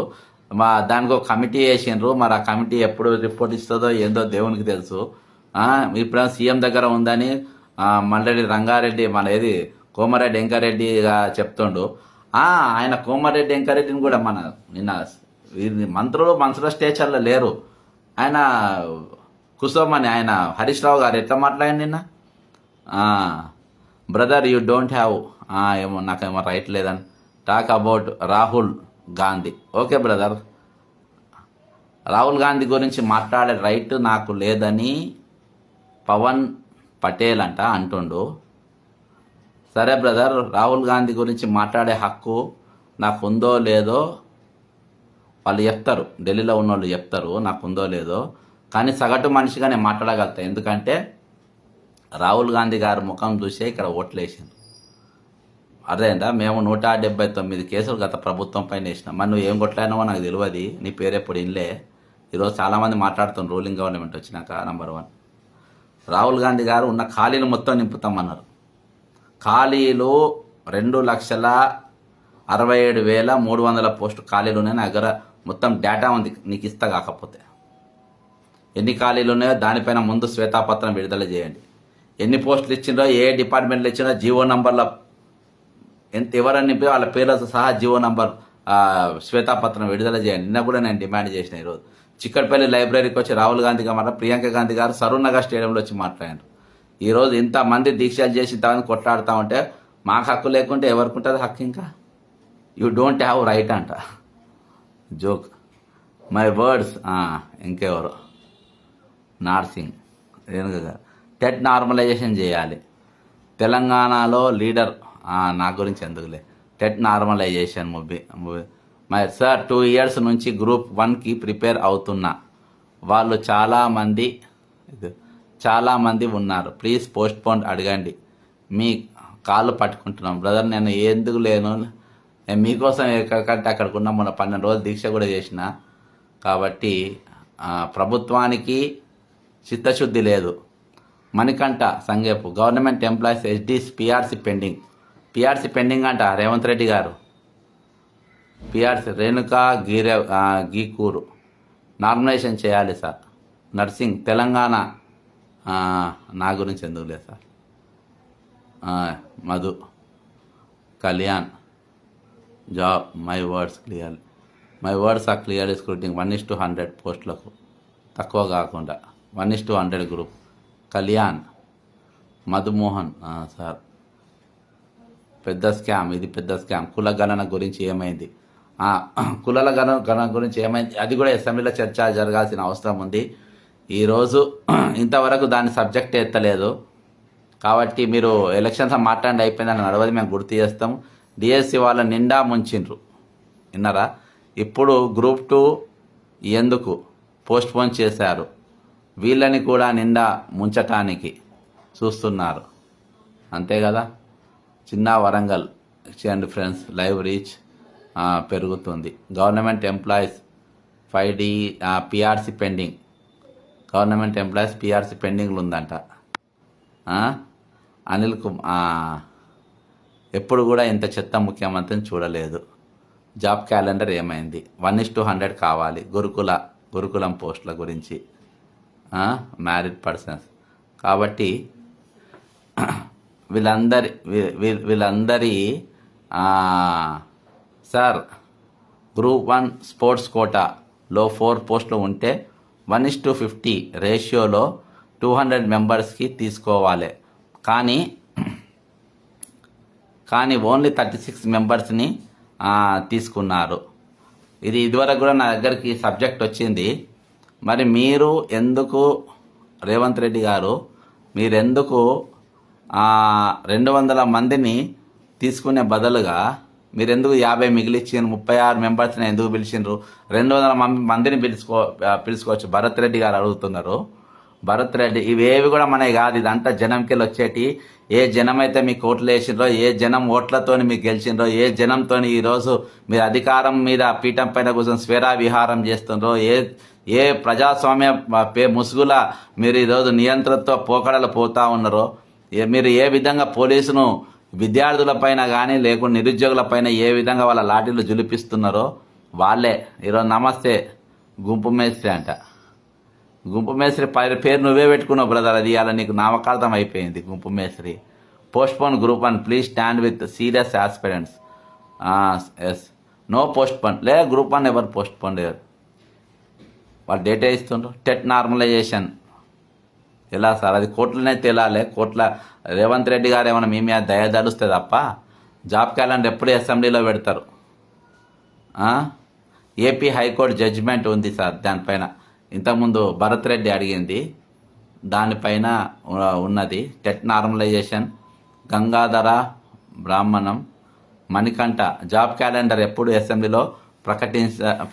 దానికి ఒక కమిటీ వేసిండ్రు. మరి ఆ కమిటీ ఎప్పుడు రిపోర్ట్ ఇస్తుందో ఏందో దేవునికి తెలుసు. ఇప్పుడు సీఎం దగ్గర ఉందని మల్లెడ్డి రంగారెడ్డి మన కోమరెడ్డి వెంకరెడ్డిగా చెప్తుండు. ఆయన కోమరెడ్డి వెంకరెడ్డిని కూడా నిన్న మంత్రుల స్టేచర్లో లేరు. ఆయన కుసోమని ఆయన హరీష్ రావు గారు ఎట్లా మాట్లాడండి నిన్న, బ్రదర్ యూ డోంట్ హ్యావ్ ఏమో నాకేమో రైట్ లేదని talk about Rahul Gandhi. Okay brother, Rahul Gandhi గురించి మాట్లాడే రైట్ నాకు లేదని పవన్ పటేల్ అంటుండు. సరే బ్రదర్, రాహుల్ గాంధీ గురించి మాట్లాడే హక్కు నాకు ఉందో లేదో వాళ్ళు చెప్తారు, ఢిల్లీలో ఉన్న వాళ్ళు చెప్తారు నాకు ఉందో లేదో. కానీ సగటు మనిషిగా నేను మాట్లాడగలుగుతా. ఎందుకంటే రాహుల్ గాంధీ గారి ముఖం చూసే ఇక్కడ ఓట్లు వేసింది. అర్థమైందా? మేము 179 కేసులు గత ప్రభుత్వం పైన వేసినాం. మరి నువ్వు ఏం కొట్లాడినావో నాకు తెలియదు, నీ పేరు ఎప్పుడు ఇన్లే. ఈరోజు చాలామంది మాట్లాడుతున్నారు రూలింగ్ గవర్నమెంట్ వచ్చినాక. నంబర్ 1, రాహుల్ గాంధీ గారు ఉన్న ఖాళీలు మొత్తం నింపుతామన్నారు. ఖాళీలు 2,67,300 పోస్టు ఖాళీలు ఉన్నాయి. నా దగ్గర మొత్తం డేటా ఉంది, నీకు ఇస్తా. కాకపోతే ఎన్ని ఖాళీలు ఉన్నాయో దానిపైన ముందు శ్వేతాపత్రం విడుదల చేయండి. ఎన్ని పోస్టులు ఇచ్చిందో, ఏ డిపార్ట్మెంట్లు ఇచ్చిందో, జీవో నంబర్లో ఎవరని నింపి వాళ్ళ పేర్లతో సహా జీవో నంబర్ శ్వేతాపత్రం విడుదల చేయండి. నిన్న కూడా నేను డిమాండ్ చేసిన. ఈరోజు చిక్కడపల్లి లైబ్రరీకి వచ్చి రాహుల్ గాంధీ గారు, ప్రియాంక గాంధీ గారు సరూర్నగర్ స్టేడియంలో వచ్చి మాట్లాడారు. ఈరోజు ఇంతమంది దీక్షలు చేసి ఇంతమంది కొట్లాడుతూ ఉంటే మాకు హక్కు లేకుంటే ఎవరికి ఉంటుంది హక్కు? ఇంకా యూ డోంట్ హ్యావ్ రైట్ అంట. Joke my words. ఇంకెవరు, నార్సింగ్ రేణుక గారు. టెట్ నార్మలైజేషన్ చేయాలి తెలంగాణలో లీడర్. నా గురించి ఎందుకులే, TET normalisation movie my sir 2 years నుంచి గ్రూప్ 1కి ప్రిపేర్ అవుతున్నా. వాళ్ళు చాలామంది ఉన్నారు. ప్లీజ్ పోస్ట్ పోన్ అడగండి. మీ కాళ్ళు పట్టుకుంటున్నాం బ్రదర్. నేను ఎందుకు లేను, నేను మీకోసం ఎక్కడికంటే అక్కడికి ఉన్న మొన్న 12 రోజులు దీక్ష కూడా చేసిన. కాబట్టి ప్రభుత్వానికి చిత్తశుద్ధి లేదు. మణికంఠ సంగేపు గవర్నమెంట్ ఎంప్లాయీస్ ఎస్డీస్ పిఆర్సీ పెండింగ్ అంట. రేవంత్ రెడ్డి గారు పిఆర్సీ రేణుకా గీకూరు నార్మలైజేషన్ చేయాలి సార్. నర్సింగ్ తెలంగాణ నా గురించి ఎందుకు లేదు sir. Madhu Kalyan job my words are clearly scrutiny 1:100 పోస్టులకు తక్కువ కాకుండా 1:100 గ్రూప్. కళ్యాణ్ మధుమోహన్ సార్ పెద్ద స్కామ్, ఇది పెద్ద స్కామ్. కుల గణన గురించి ఏమైంది? కులాల గణన గురించి ఏమైంది అది కూడా అసెంబ్లీలో చర్చ జరగాల్సిన అవసరం ఉంది. ఈరోజు ఇంతవరకు దాని సబ్జెక్ట్ ఎత్తలేదు. కాబట్టి మీరు ఎలక్షన్స్ మాట్లాడి అయిపోయిందని నడవది, మేము గుర్తు చేస్తాం. డిఎస్సి వాళ్ళ నిండా ముంచిండ్రు, విన్నారా? ఇప్పుడు గ్రూప్ 2 ఎందుకు పోస్ట్పోన్ చేశారు? వీళ్ళని కూడా నిండా ముంచటానికి చూస్తున్నారు, అంతే కదా. చిన్న వరంగల్ చేయండి ఫ్రెండ్స్, లైవ్ రీచ్ పెరుగుతుంది. Government employees 5D PRC pending. Government employees PRC పెండింగ్లు ఉందంట. అనిల్ ఎప్పుడు కూడా ఇంత చెత్త ముఖ్యమంత్రిని చూడలేదు. జాబ్ క్యాలెండర్ ఏమైంది? 1:100 కావాలి గురుకులం పోస్టుల గురించి. మ్యారీడ్ పర్సన్స్ కాబట్టి వీళ్ళందరి సార్ గ్రూప్ 1 స్పోర్ట్స్ కోటాలో 4 పోస్టులు ఉంటే 1:50 రేషియోలో 200 మెంబర్స్కి తీసుకోవాలి. కానీ ఓన్లీ 36 మెంబర్స్ని తీసుకున్నారు. ఇదివరకు కూడా నా దగ్గరికి సబ్జెక్ట్ వచ్చింది. మరి మీరు ఎందుకు రేవంత్ రెడ్డి గారు మీరెందుకు 200 మందిని తీసుకునే బదులుగా మీరెందుకు 50 మిగిలిచ్చిండ్రు? 36 మెంబర్స్ని ఎందుకు పిలిచిండ్రు? 200 మందిని పిలుచుకోవచ్చు. భరత్ రెడ్డి గారు అడుగుతున్నారు. భరత్ రెడ్డి ఇవేవి కూడా మనవి కాదు, ఇదంతా జనంకెళ్ళి వచ్చేటి. ఏ జనం అయితే మీకు ఓట్లు వేసిండ్రో, ఏ జనం ఓట్లతోని మీకు గెలిచిండ్రో, ఏ జనంతో ఈరోజు మీరు అధికారం మీద పీఠం పైన కూర్చొని స్వేరా విహారం చేస్తుండ్రో, ఏ ప్రజాస్వామ్య ముసుగుల మీరు ఈరోజు నియంత్రణతో పోకడలు పోతా ఉన్నారో, మీరు ఏ విధంగా పోలీసును విద్యార్థులపైన కానీ లేకుండా నిరుద్యోగులపైన ఏ విధంగా వాళ్ళ లాఠీలు జులిపిస్తున్నారో వాళ్ళే. ఈరోజు నమస్తే గుంపు మేస్త్రి అంట. గుంపు మేస్త్రి పేరు నువ్వే పెట్టుకున్నావు బ్రదర్. అది అలా నీకు నామకార్థం అయిపోయింది గుంపు మేస్త్రి. Postpone group 1 please stand with serious aspirants. Yes no postpone లే. గ్రూప్ 1 ఎవరు పోస్ట్పోన్ లేరు. వాళ్ళు డేటా ఇస్తుండ్రు. టెట్ నార్మలైజేషన్ ఎలా సార్? అది కోర్టులనే తేలాలి. కోర్టుల రేవంత్ రెడ్డి గారు ఏమైనా మీ మీద దయదలుస్తే తప్ప జాబ్ క్యాలెండర్ ఎప్పుడు అసెంబ్లీలో పెడతారు? ఏపీ హైకోర్టు జడ్జిమెంట్ ఉంది సార్ దానిపైన. ఇంతకుముందు భరత్ రెడ్డి అడిగింది దానిపైన ఉన్నది. టెట్ నార్మలైజేషన్, గంగాధర బ్రాహ్మణం, మణికంఠ జాబ్ క్యాలెండర్ ఎప్పుడు అసెంబ్లీలో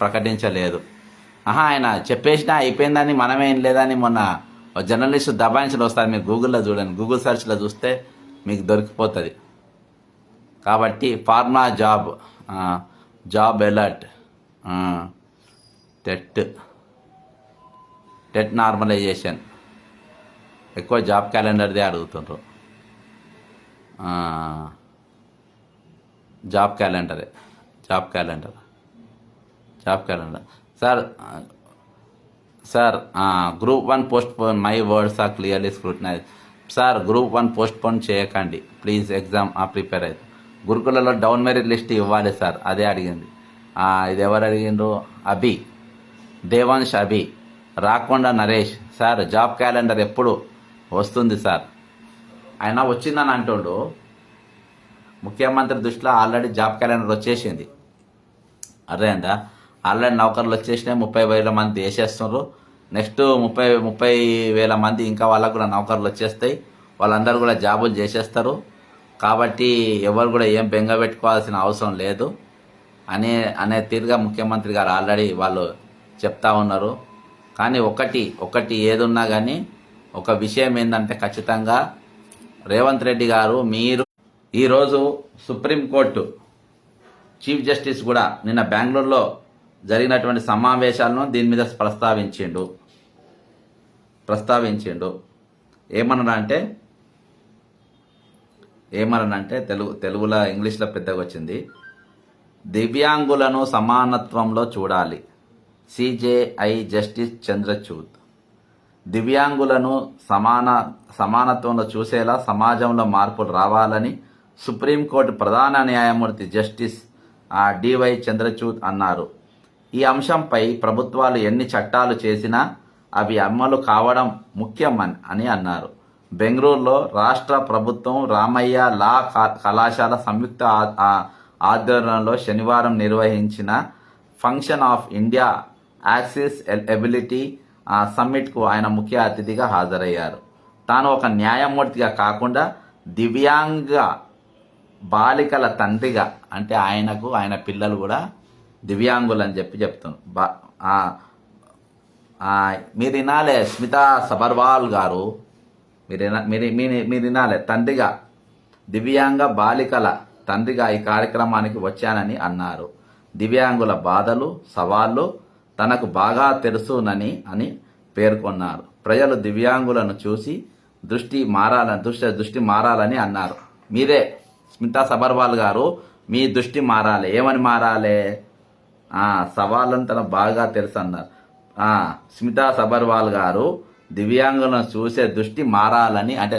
ప్రకటించలేదు. ఆయన చెప్పేసినా అయిపోయిందని మనమేం లేదని మొన్న జర్నలిస్టు దబాయించడం వస్తారు. మీరు గూగుల్లో చూడండి, గూగుల్ సెర్చ్లో చూస్తే మీకు దొరికిపోతుంది. కాబట్టి pharma job alert, TET normalization ఎక్కువ జాబ్ క్యాలెండర్దే అడుగుతుండ్రు. Job calendar sir group 1 postpone. My words are clearly scrutinise. Sir group 1 postpone చేయకండి ప్లీజ్. ఎగ్జామ్ ప్రిపేర్ అవుతుంది. గురుకులలో డౌన్ మెరిట్ లిస్ట్ ఇవ్వాలి సార్, అదే అడిగింది. ఇది ఎవరు అడిగిండ్రు? Devansh Abhi. Rakonda Naresh. Sir job calendar ఎప్పుడు వస్తుంది సార్? ఆయన వచ్చిందని అంటుండు. ముఖ్యమంత్రి దృష్టిలో ఆల్రెడీ జాబ్ క్యాలెండర్ వచ్చేసింది. అర్థమైందా? ఆల్రెడీ నౌకర్లు వచ్చేసినాయి. 30,000 మంది వేసేస్తున్నారు. నెక్స్ట్ 30,000 మంది ఇంకా వాళ్ళకు కూడా నౌకర్లు వచ్చేస్తాయి. వాళ్ళందరూ కూడా జాబులు చేసేస్తారు. కాబట్టి ఎవరు కూడా ఏం బెంగ పెట్టుకోవాల్సిన అవసరం లేదు అనే తీరుగా ముఖ్యమంత్రి గారు ఆల్రెడీ వాళ్ళు చెప్తా ఉన్నారు. కానీ ఒకటి ఏదున్నా కానీ ఒక విషయం ఏంటంటే ఖచ్చితంగా రేవంత్ రెడ్డి గారు మీరు ఈరోజు సుప్రీంకోర్టు చీఫ్ జస్టిస్ కూడా నిన్న బెంగళూరులో జరిగినటువంటి సమావేశాలను దీని మీద ప్రస్తావించిండు. ఏమన్నానంటే తెలుగులో ఇంగ్లీష్లో పెద్దగా వచ్చింది. దివ్యాంగులను సమానత్వంలో చూడాలి. CJI justice Chandrachud. దివ్యాంగులను సమానత్వంలో చూసేలా సమాజంలో మార్పులు రావాలని సుప్రీంకోర్టు ప్రధాన న్యాయమూర్తి జస్టిస్ డివై చంద్రచూడ్ అన్నారు. ఈ అంశంపై ప్రభుత్వాలు ఎన్ని చట్టాలు చేసినా అవి అమలు కావడం ముఖ్యం అని అన్నారు. బెంగళూరులో రాష్ట్ర ప్రభుత్వం రామయ్య లా కళాశాల సంయుక్త ఆధ్వర్యంలో శనివారం నిర్వహించిన function of India access ability సమ్మిట్కు ఆయన ముఖ్య అతిథిగా హాజరయ్యారు. తాను ఒక న్యాయమూర్తిగా కాకుండా దివ్యాంగ బాలికల తండ్రిగా, అంటే ఆయన పిల్లలు కూడా దివ్యాంగులు అని చెప్తున్నారు. మీరు వినాలే, స్మితా సబర్వాల్ గారు మీరు వినాలే. తండ్రిగా, దివ్యాంగ బాలికల తండ్రిగా ఈ కార్యక్రమానికి వచ్చానని అన్నారు. దివ్యాంగుల బాధలు, సవాళ్లు తనకు బాగా తెలుసునని పేర్కొన్నారు. ప్రజలు దివ్యాంగులను చూసి దృష్టి మారాలని అన్నారు. మీరే స్మితా సబర్వాల్ గారు మీ దృష్టి మారాలి. ఏమని మారాలి? సవాళ్ళను తనకు బాగా తెలుసు అన్నారు. స్మితా సబర్వాల్ గారు దివ్యాంగులను చూసే దృష్టి మారాలని అంటే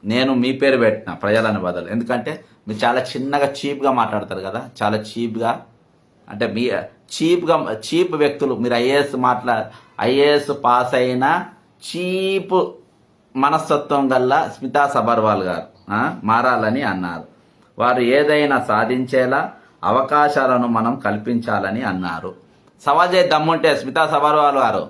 నేను మీ పేరు పెట్టిన ప్రజలని బదులు. ఎందుకంటే మీరు చాలా చిన్నగా చీప్గా మాట్లాడతారు కదా, చాలా చీప్గా. అంటే మీ చీప్ వ్యక్తులు మీరు ఐఏఎస్ పాస్ అయిన చీప్ మనస్తత్వం గల్ల స్మితా సబర్వాల్ గారు మారాలని అన్నారు. వారు ఏదైనా సాధించేలా అవకాశాలను మనం కల్పించాలని అన్నారు. సవాల్ చేయ దమ్ముంటే స్మితా సబర్వాల్ గారు,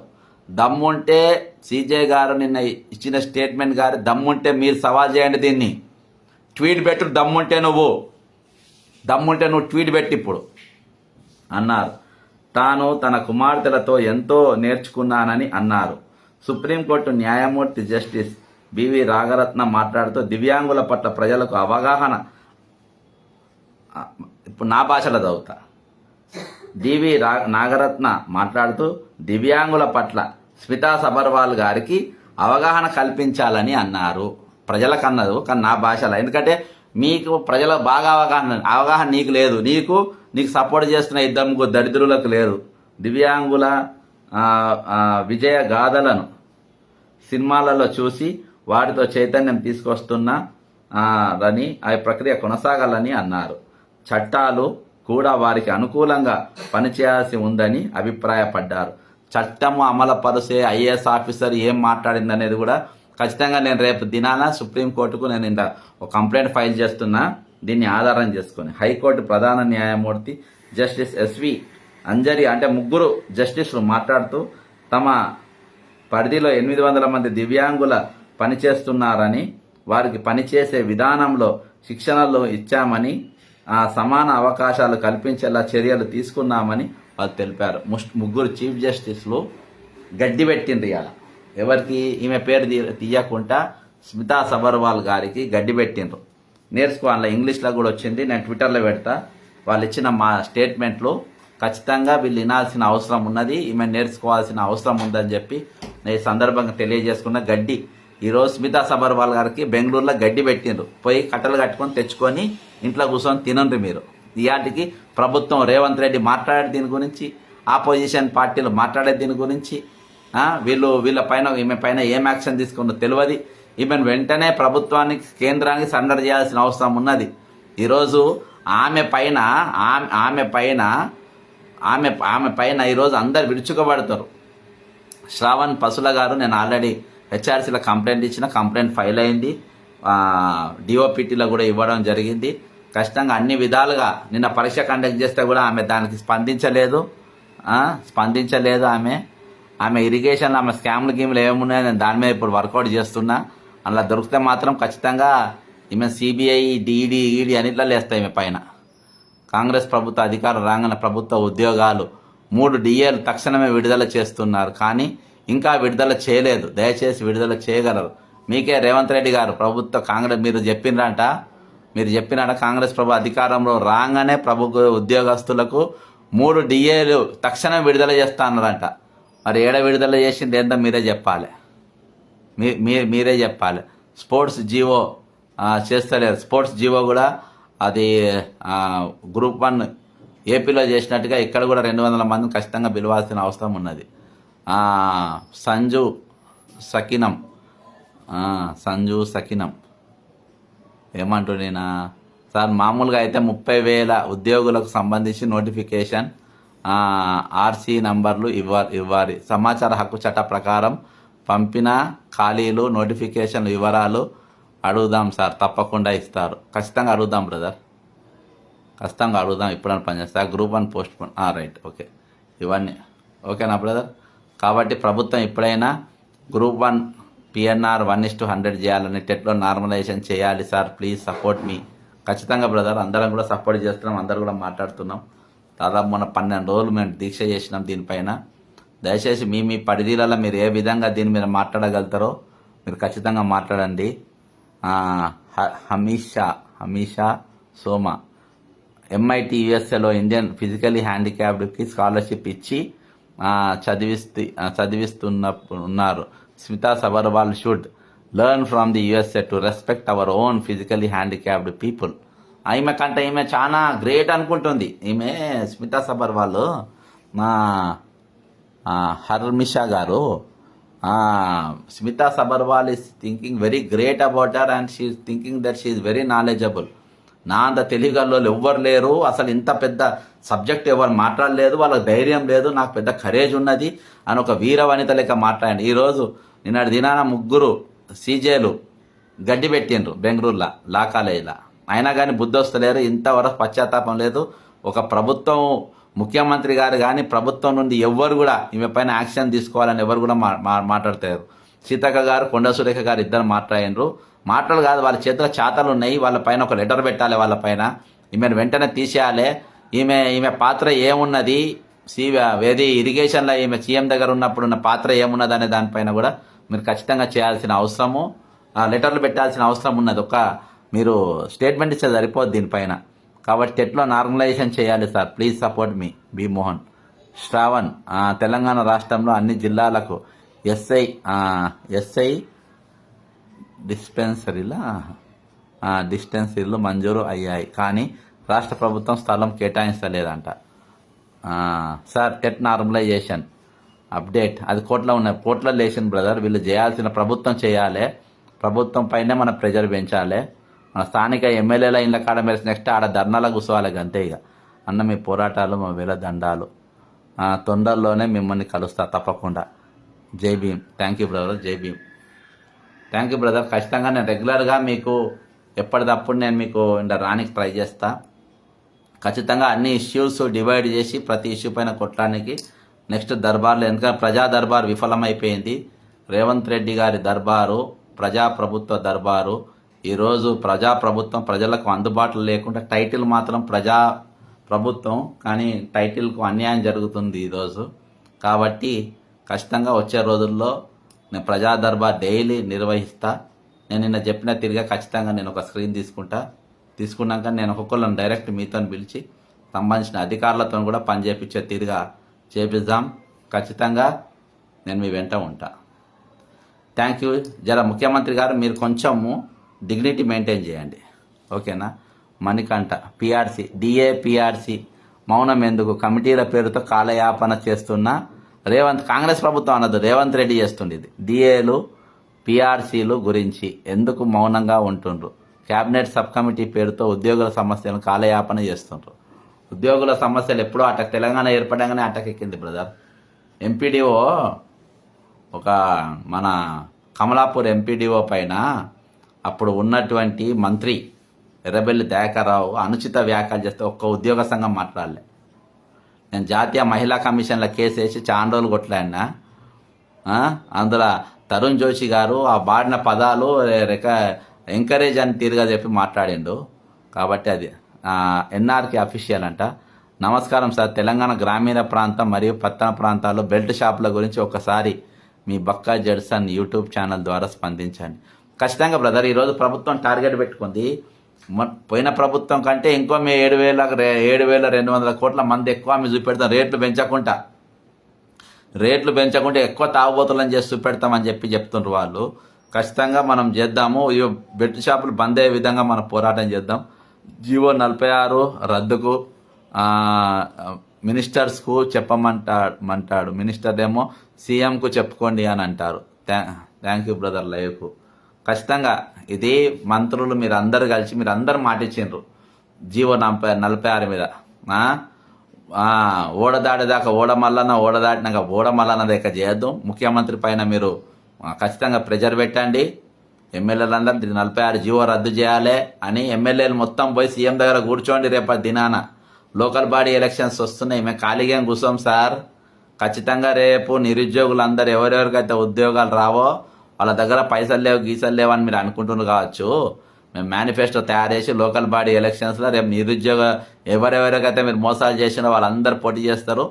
దమ్ముంటే సీజే గారు నిన్న ఇచ్చిన స్టేట్మెంట్ గారు దమ్ముంటే మీరు సవాల్ చేయండి, దీన్ని ట్వీట్ పెట్టు. దమ్ముంటే నువ్వు ట్వీట్ పెట్టి ఇప్పుడు అన్నారు. తాను తన కుమార్తెలతో ఎంతో నేర్చుకున్నానని అన్నారు. సుప్రీంకోర్టు న్యాయమూర్తి జస్టిస్ బివి రాగరత్న మాట్లాడుతూ దివ్యాంగుల పట్ల ప్రజలకు అవగాహన, ఇప్పుడు నా భాషలో చదువుతా. డివి నాగరత్న మాట్లాడుతూ దివ్యాంగుల పట్ల స్మితా సబర్వాల్ గారికి అవగాహన కల్పించాలని అన్నారు. ప్రజలకు అన్నది కానీ నా భాషలో, ఎందుకంటే మీకు ప్రజల బాగా అవగాహన నీకు లేదు, నీకు సపోర్ట్ చేస్తున్న ఇద్దరు దరిద్రులకు లేదు. దివ్యాంగుల విజయ గాథలను సినిమాలలో చూసి వాటితో చైతన్యం తీసుకొస్తున్నారని ఆ ప్రక్రియ కొనసాగాలని అన్నారు. చట్టాలు కూడా వారికి అనుకూలంగా పనిచేయాల్సి ఉందని అభిప్రాయపడ్డారు. చట్టము అమలుపరిచే ఐఏఎస్ ఆఫీసర్ ఏం మాట్లాడిందనేది కూడా ఖచ్చితంగా నేను రేపు దినాన సుప్రీంకోర్టుకు నేను ఇంత ఒక కంప్లైంట్ ఫైల్ చేస్తున్నా, దీన్ని ఆధారం చేసుకుని. హైకోర్టు ప్రధాన న్యాయమూర్తి జస్టిస్ ఎస్వి అంజరి అంటే ముగ్గురు జస్టిస్లు మాట్లాడుతూ తమ పరిధిలో 800 మంది దివ్యాంగుల పనిచేస్తున్నారని, వారికి పనిచేసే విధానంలో శిక్షణలు ఇచ్చామని, సమాన అవకాశాలు కల్పించేలా చర్యలు తీసుకున్నామని వాళ్ళు తెలిపారు. ముగ్గురు చీఫ్ జస్టిస్లు గడ్డి పెట్టిండ్రు ఇవాళ. ఎవరికి? ఈమె పేరు తీయకుండా స్మితా సబర్వాల్ గారికి గడ్డి పెట్టిండ్రు. నేర్చుకోవాలి, ఇంగ్లీష్లో కూడా వచ్చింది, నేను ట్విట్టర్లో పెడతా. వాళ్ళు ఇచ్చిన మా స్టేట్మెంట్లు ఖచ్చితంగా వీళ్ళు వినాల్సిన అవసరం ఉన్నది, ఈమె నేర్చుకోవాల్సిన అవసరం ఉందని చెప్పి ఈ సందర్భంగా తెలియజేసుకున్న. గడ్డి ఈరోజు స్మితా సబర్వాల్ గారికి బెంగళూరులో గడ్డి పెట్టిండ్రు. పోయి కట్టలు కట్టుకొని తెచ్చుకొని ఇంట్లో కూర్చొని తినండి మీరు. ఇయాటికి ప్రభుత్వం రేవంత్ రెడ్డి మాట్లాడే దీని గురించి, ఆపోజిషన్ పార్టీలు మాట్లాడే దీని గురించి, వీళ్ళ పైన ఈమె పైన ఏం యాక్షన్ తీసుకున్నో తెలియదు. ఈమెను వెంటనే ప్రభుత్వానికి కేంద్రానికి సరెండర్ చేయాల్సిన అవసరం ఉన్నది. ఈరోజు ఆమె పైన ఈరోజు అందరు విరుచుకోబడతారు. శ్రావణ్ పసుల గారు, నేను ఆల్రెడీ హెచ్ఆర్సీలో కంప్లైంట్ ఇచ్చిన, కంప్లైంట్ ఫైల్ అయింది, డిఓపిటీలో కూడా ఇవ్వడం జరిగింది. ఖచ్చితంగా అన్ని విధాలుగా నిన్న పరీక్ష కండక్ట్ చేస్తే కూడా ఆమె దానికి స్పందించలేదు. ఆమె ఇరిగేషన్లో ఆమె స్కామ్లు గేమ్లు ఏమున్నాయో నేను దాని మీద ఇప్పుడు వర్కౌట్ చేస్తున్నా. అలా దొరికితే మాత్రం ఖచ్చితంగా ఈమె సిబిఐ, ఈడీ అన్నిట్లో లేస్తాయి ఈమె పైన. కాంగ్రెస్ ప్రభుత్వ అధికారం రాగానే ప్రభుత్వ ఉద్యోగాలు 3 డిఏలు తక్షణమే విడుదల చేస్తున్నారు, కానీ ఇంకా విడుదల చేయలేదు. దయచేసి విడుదల చేయగలరు. మీకే రేవంత్ రెడ్డి గారు ప్రభుత్వ కాంగ్రెస్ మీరు చెప్పినాట కాంగ్రెస్ ప్రభు అధికారంలో రాగానే ప్రభుత్వ ఉద్యోగస్తులకు 3 డిఏలు తక్షణం విడుదల చేస్తా అన్నారంట. మరి ఏడ విడుదల చేసింది ఏంటో మీరే చెప్పాలి. మీరే చెప్పాలి. స్పోర్ట్స్ జీవో చేస్తలేరు. స్పోర్ట్స్ జీవో కూడా అది గ్రూప్ 1 ఏపీలో చేసినట్టుగా ఇక్కడ కూడా 200 మందిని ఖచ్చితంగా పిలవాల్సిన అవసరం ఉన్నది. సంజు సకినం ఏమంటున్నా సార్, మామూలుగా అయితే 30,000 ఉద్యోగులకు సంబంధించి నోటిఫికేషన్ ఆర్సీ నంబర్లు ఇవ్వాలి. సమాచార హక్కు చట్ట ప్రకారం పంపిన ఖాళీలు నోటిఫికేషన్ వివరాలు అడుగుదాం సార్, తప్పకుండా ఇస్తారు. ఖచ్చితంగా అడుగుదాం బ్రదర్, ఖచ్చితంగా అడుగుదాం. ఇప్పుడని పనిచేస్తా. Group 1 post phone right, okay, ఇవన్నీ ఓకేనా బ్రదర్? కాబట్టి ప్రభుత్వం ఇప్పుడైనా గ్రూప్ 1 PNR 1:100 చేయాలని, టెట్లో నార్మలైజేషన్ చేయాలి సార్, ప్లీజ్ సపోర్ట్ మీ. ఖచ్చితంగా బ్రదర్, అందరం కూడా సపోర్ట్ చేస్తున్నాం, అందరూ కూడా మాట్లాడుతున్నాం. దాదాపు మన 12 రోజులు మేము దీక్ష చేసినాం దీనిపైన. దయచేసి మీ పరిధిలలో మీరు ఏ విధంగా దీని మీద మాట్లాడగలుగుతారో మీరు ఖచ్చితంగా మాట్లాడండి. హమీషా సోమా MIT USAలో ఇండియన్ ఫిజికలీ హ్యాండిక్యాప్డ్కి స్కాలర్షిప్ ఇచ్చి చదివిస్తున్నారు. Smita Sabharwal should learn from the USA to respect our own physically handicapped people. ఈమె చాలా గ్రేట్ అనుకుంటుంది. ఈమె స్మితా సబర్వాల్, మా హర్మిషా గారు Smita Sabharwal is thinking very great about her and she is thinking that she is very knowledgeable. నా అంత తెలివిగల్లో ఎవ్వరు లేరు, అసలు ఇంత పెద్ద సబ్జెక్ట్ ఎవరు మాట్లాడలేదు, వాళ్ళకి ధైర్యం లేదు, నాకు పెద్ద కరేజ్ ఉన్నది అని ఒక వీర వనిత లెక్క మాట్లాడండి. ఈరోజు నిన్నటి దినాన 3 సీజేలు గడ్డి పెట్టిండ్రు బెంగళూరులో లా కాలేజీలో, అయినా కానీ బుద్ధి వస్తలేరు, ఇంతవరకు పశ్చాత్తాపం లేదు. ఒక ప్రభుత్వం ముఖ్యమంత్రి గారు కానీ ప్రభుత్వం నుండి ఎవ్వరు కూడా ఈమె పైన యాక్షన్ తీసుకోవాలని ఎవరు కూడా మాట్లాడతారు. సీతక్క గారు, కొండ సురేఖ గారు ఇద్దరు మాట్లాడినరు. మాటలు కాదు, వాళ్ళ చేతిలో చాతలు ఉన్నాయి, వాళ్ళ పైన ఒక లెటర్ పెట్టాలి, వాళ్ళ పైన ఈమెను వెంటనే తీసేయాలి. ఈమె పాత్ర ఏమున్నది, ఏది ఇరిగేషన్లో ఈమె సీఎం దగ్గర ఉన్నప్పుడు ఉన్న పాత్ర ఏమున్నది అనే దానిపైన కూడా మీరు ఖచ్చితంగా చేయాల్సిన అవసరము, లెటర్లు పెట్టాల్సిన అవసరం ఉన్నది. మీరు స్టేట్మెంట్ ఇస్తే సరిపోద్ది దీనిపైన. కాబట్టి ఎట్లా నార్మలైజేషన్ చేయాలి sir, please support me. B Mohan. Shravan, Telangana రాష్ట్రంలో అన్ని జిల్లాలకు ఎస్ఐ డిస్పెన్సరీలు మంజూరు అయ్యాయి, కానీ రాష్ట్ర ప్రభుత్వం స్థలం కేటాయించలేదంట. సార్ టెట్ నార్మలైజేషన్ అప్డేట్ అది కోర్టులో ఉన్నాయి, కోర్టులో లేచిన బ్రదర్. వీళ్ళు చేయాల్సిన ప్రభుత్వం చేయాలి, ప్రభుత్వం పైనే మన ప్రెజర్ పెంచాలి. మన స్థానిక ఎమ్మెల్యేల ఇళ్ళ కాడ మెరిసి నెక్స్ట్ ఆడ ధర్నాలకు కూర్చోవాలి అంతే. ఇక అన్న మీ పోరాటాలు మా వేల దండాలు, తొందరలోనే మిమ్మల్ని కలుస్తా తప్పకుండా. జై భీమ్. థ్యాంక్ యూ బ్రదర్, జై భీమ్. Thank you brother. ఖచ్చితంగా నేను రెగ్యులర్గా మీకు ఎప్పటికప్పుడు నేను మీకు రానికి ట్రై చేస్తా. ఖచ్చితంగా అన్ని ఇష్యూస్ డివైడ్ చేసి ప్రతి ఇష్యూ పైన కొట్టడానికి నెక్స్ట్ దర్బార్లో, ఎందుకంటే ప్రజా దర్బార్ విఫలమైపోయింది. రేవంత్ రెడ్డి గారి దర్బారు ప్రజాప్రభుత్వ దర్బారు. ఈరోజు ప్రజాప్రభుత్వం ప్రజలకు అందుబాటులో లేకుండా టైటిల్ మాత్రం ప్రజా ప్రభుత్వం, కానీ టైటిల్కు అన్యాయం జరుగుతుంది ఈరోజు. కాబట్టి ఖచ్చితంగా వచ్చే రోజుల్లో నేను ప్రజా దర్బార్ డైలీ నిర్వహిస్తా. నేను నిన్న చెప్పిన తిరిగా ఖచ్చితంగా నేను ఒక స్క్రీన్ తీసుకున్నాక నేను ఒక్కొక్కళ్ళని డైరెక్ట్ మీతో పిలిచి సంబంధించిన అధికారులతో కూడా పని చేపించే తిరిగా చేపిద్దాం. ఖచ్చితంగా నేను మీ వెంట ఉంటా. Thank you. జర ముఖ్యమంత్రి గారు మీరు కొంచెము డిగ్నిటీ మెయింటైన్ చేయండి, ఓకేనా. మణికంఠ, పిఆర్సీ పిఆర్సీ మౌనం ఎందుకు, కమిటీల పేరుతో కాలయాపన చేస్తున్న కాంగ్రెస్ ప్రభుత్వం అన్నది రేవంత్ రెడ్డి చేస్తుండేది. డిఏలు పిఆర్సీలు గురించి ఎందుకు మౌనంగా ఉంటుండ్రు, క్యాబినెట్ సబ్ కమిటీ పేరుతో ఉద్యోగుల సమస్యలను కాలయాపన చేస్తుండ్రు. ఉద్యోగుల సమస్యలు ఎప్పుడో తెలంగాణ ఏర్పడంగానే అటకెక్కింది బ్రదర్. ఎంపీడీఓ ఒక మన కమలాపూర్ ఎంపీడీఓ పైన అప్పుడు ఉన్నటువంటి మంత్రి ఎర్రబెల్లి దయాకర్రావు అనుచిత వ్యాఖ్యలు చేస్తే ఒక్క ఉద్యోగ సంఘం మాట్లాడలే. నేను జాతీయ మహిళా కమిషన్ల కేసు వేసి చాలా రోజులు కొట్లాడినా. అందులో తరుణ్ జోషి గారు ఆ వాడిన పదాలు ఎంకరేజ్ అని తీరుగా చెప్పి మాట్లాడిండు. కాబట్టి అది ఎన్ఆర్కి అఫీషియల్ అంట. నమస్కారం సార్, తెలంగాణ గ్రామీణ ప్రాంతం మరియు పట్టణ ప్రాంతాల్లో బెల్ట్ షాపుల గురించి ఒకసారి మీ బక్కా జడ్సన్ యూట్యూబ్ ఛానల్ ద్వారా స్పందించండి. ఖచ్చితంగా బ్రదర్, ఈరోజు ప్రభుత్వం టార్గెట్ పెట్టుకుంది. పోయిన ప్రభుత్వం కంటే ఇంకో మీ 7,200 కోట్ల మంది ఎక్కువ మీ చూపెడతాం. రేట్లు పెంచకుంటే ఎక్కువ తాగుబోతులని చేసి చూపెడతామని చెప్తుండ్రు వాళ్ళు. ఖచ్చితంగా మనం చేద్దాము. ఈ బెల్ట్ షాపులు బంద్ అయ్యే విధంగా మనం పోరాటం చేద్దాం. జీవో 46 రద్దుకు మినిస్టర్స్కు చెప్పమంటాడు. మినిస్టర్ ఏమో సీఎంకు చెప్పుకోండి అని అంటారు. థ్యాంక్ యూ బ్రదర్ లైవ్కు. ఖచ్చితంగా ఇది మంత్రులు మీరు అందరు కలిసి మీరు అందరు మాటిచ్చిండ్రు జీవో 46 మీద. ఓడదాడేదాకా ఓడదాటినాక ఓడమల్లన్న దాకా చేయొద్దు. ముఖ్యమంత్రి పైన మీరు ఖచ్చితంగా ప్రెజర్ పెట్టండి. ఎమ్మెల్యేలందరూ 46 జీవో రద్దు చేయాలి అని ఎమ్మెల్యేలు మొత్తం పోయి సీఎం దగ్గర కూర్చోండి. రేపటి దినాన లోకల్ బాడీ ఎలక్షన్స్ వస్తున్నాయి, మేము ఖాళీగా కూర్చోం సార్. ఖచ్చితంగా రేపు నిరుద్యోగులందరూ ఎవరెవరికైతే ఉద్యోగాలు రావో వాళ్ళ దగ్గర పైసలు లేవు అని మీరు అనుకుంటున్నారు కావచ్చు. మేము మేనిఫెస్టో తయారు చేసి లోకల్ బాడీ ఎలక్షన్స్లో రేపు నిరుద్యోగ ఎవరెవరికైతే మీరు మోసాలు చేసినా వాళ్ళందరూ పోటీ చేస్తారు.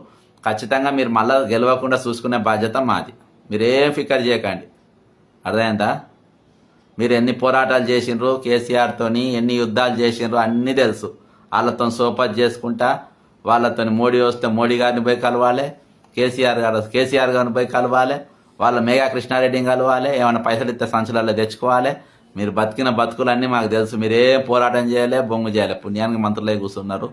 ఖచ్చితంగా మీరు మళ్ళీ గెలవకుండా చూసుకునే బాధ్యత మాది. మీరేం ఫికర్ చేయకండి, అర్థమైందా. మీరు ఎన్ని పోరాటాలు చేసిండ్రు కేసీఆర్తోని, ఎన్ని యుద్ధాలు చేసిండ్రు అన్నీ తెలుసు. వాళ్ళతో సోపత్ చేసుకుంటా వాళ్ళతో మోడీ వస్తే మోడీ గారిని పోయి కలవాలి, కేసీఆర్ గారిని పోయి కలవాలి, వాళ్ళ మేఘా కృష్ణారెడ్డిని కలవాలి, ఏమైనా పైసలు ఇస్తే సంచులలో తెచ్చుకోవాలి. మీరు బతికిన బతుకులన్నీ మాకు తెలుసు. మీరేం పోరాటం చేయలే, బొంగు చేయలే, పుణ్యానికి మంత్రులే కూర్చున్నారు.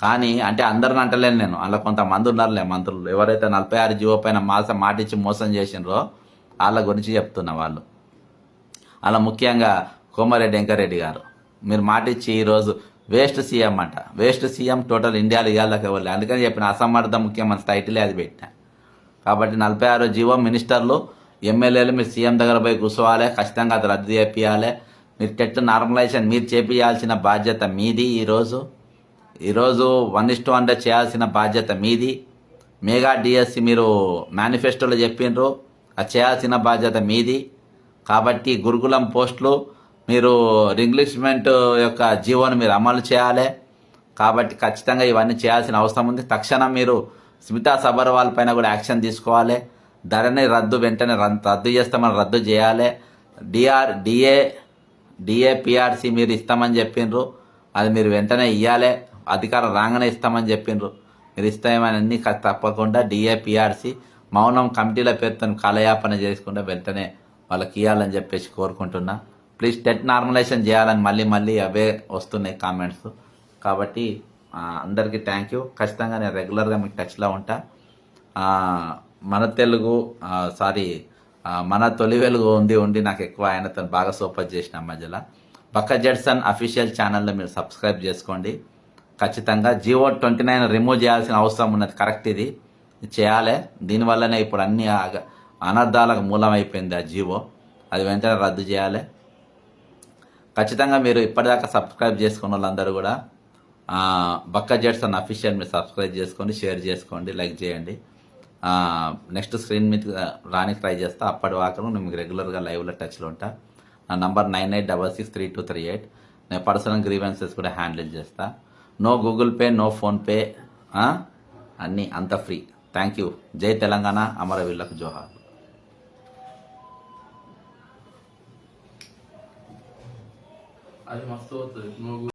కానీ అంటే అందరిని అంటలేను నేను, అలా కొంతమంది ఉన్నారులే మంత్రులు ఎవరైతే 46 జీవో పైన మాటిచ్చి మోసం చేసినరో వాళ్ళ గురించి చెప్తున్న వాళ్ళు. అలా ముఖ్యంగా కోమారెడ్డి వెంకరెడ్డి గారు మీరు మాట ఇచ్చి ఈరోజు వేస్ట్ సీఎం అంట. వేస్ట్ సీఎం టోటల్ ఇండియాలో ఇవ్వాలి ఇవ్వాలి. అందుకని చెప్పిన అసమర్థ ముఖ్యమంత్రి టైటిలే అది పెట్టిన. కాబట్టి 46 జీవో మినిస్టర్లు ఎమ్మెల్యేలు మీరు సీఎం దగ్గర పోయి కూర్చోవాలి, ఖచ్చితంగా అది రద్దు చేపియాలి. మీరు టెట్ నార్మలైజేషన్ మీరు చేపియాల్సిన బాధ్యత మీది. ఈరోజు 1:100 చేయాల్సిన బాధ్యత మీది. మెగా డిఎస్సి మీరు మేనిఫెస్టోలో చెప్పిండ్రు, అది చేయాల్సిన బాధ్యత మీది. కాబట్టి గురుకులం పోస్టులు మీరు రింగ్లిష్మెంట్ యొక్క జీవోను మీరు అమలు చేయాలి. కాబట్టి ఖచ్చితంగా ఇవన్నీ చేయాల్సిన అవసరం ఉంది. తక్షణం మీరు స్మితా సబర్వాల్ పైన కూడా యాక్షన్ తీసుకోవాలి. ధరని వెంటనే రద్దు చేస్తామని రద్దు చేయాలి. డిఏపిఆర్సి మీరు ఇస్తామని చెప్పిండ్రు, అది మీరు వెంటనే ఇవ్వాలి. అధికారం రాగానే ఇస్తామని చెప్పిండ్రు, మీరు ఇస్తామని తప్పకుండా డిఏపిఆర్సి మౌనం కమిటీల పేరుతో కాలయాపన చేసుకుంటే వెంటనే వాళ్ళకి ఇవ్వాలని చెప్పేసి కోరుకుంటున్నా. ప్లీజ్ టెట్ నార్మలైజేషన్ చేయాలని మళ్ళీ అవే వస్తున్నాయి కామెంట్స్. కాబట్టి అందరికీ థ్యాంక్ యూ. ఖచ్చితంగా నేను రెగ్యులర్గా మీకు టచ్లో ఉంటా. మన తొలి వెలుగు ఉండి నాకు ఎక్కువ ఆయనతో బాగా సోపర్ చేసిన మధ్యలో బక్క జడ్సన్ అఫీషియల్ ఛానల్లో మీరు సబ్స్క్రైబ్ చేసుకోండి. ఖచ్చితంగా జీవో 29 రిమూవ్ చేయాల్సిన అవసరం ఉన్నది. కరెక్ట్, ఇది చేయాలి. దీనివల్లనే ఇప్పుడు అన్ని అనర్థాలకు మూలమైపోయింది ఆ జీవో. అది వెంటనే రద్దు చేయాలి. ఖచ్చితంగా మీరు ఇప్పటిదాకా సబ్స్క్రైబ్ చేసుకున్న వాళ్ళందరూ కూడా బక్క జడ్సన్ అఫీషియల్ మీరు సబ్స్క్రైబ్ చేసుకోండి, షేర్ చేసుకోండి, లైక్ చేయండి. నెక్స్ట్ స్క్రీన్ మీద రానికి ట్రై చేస్తా. అప్పటి వాకను నేను మీకు రెగ్యులర్గా లైవ్లో టచ్లో ఉంటా. నా నంబర్ 98663238. నేను పర్సనల్ గ్రీవెన్సెస్ కూడా హ్యాండిల్ చేస్తా. No Google Pay, no PhonePe, అన్నీ అంత ఫ్రీ. Thank you. జై తెలంగాణ, అమరవీరులకు జోహార్. అది మస్తు అవుతుంది.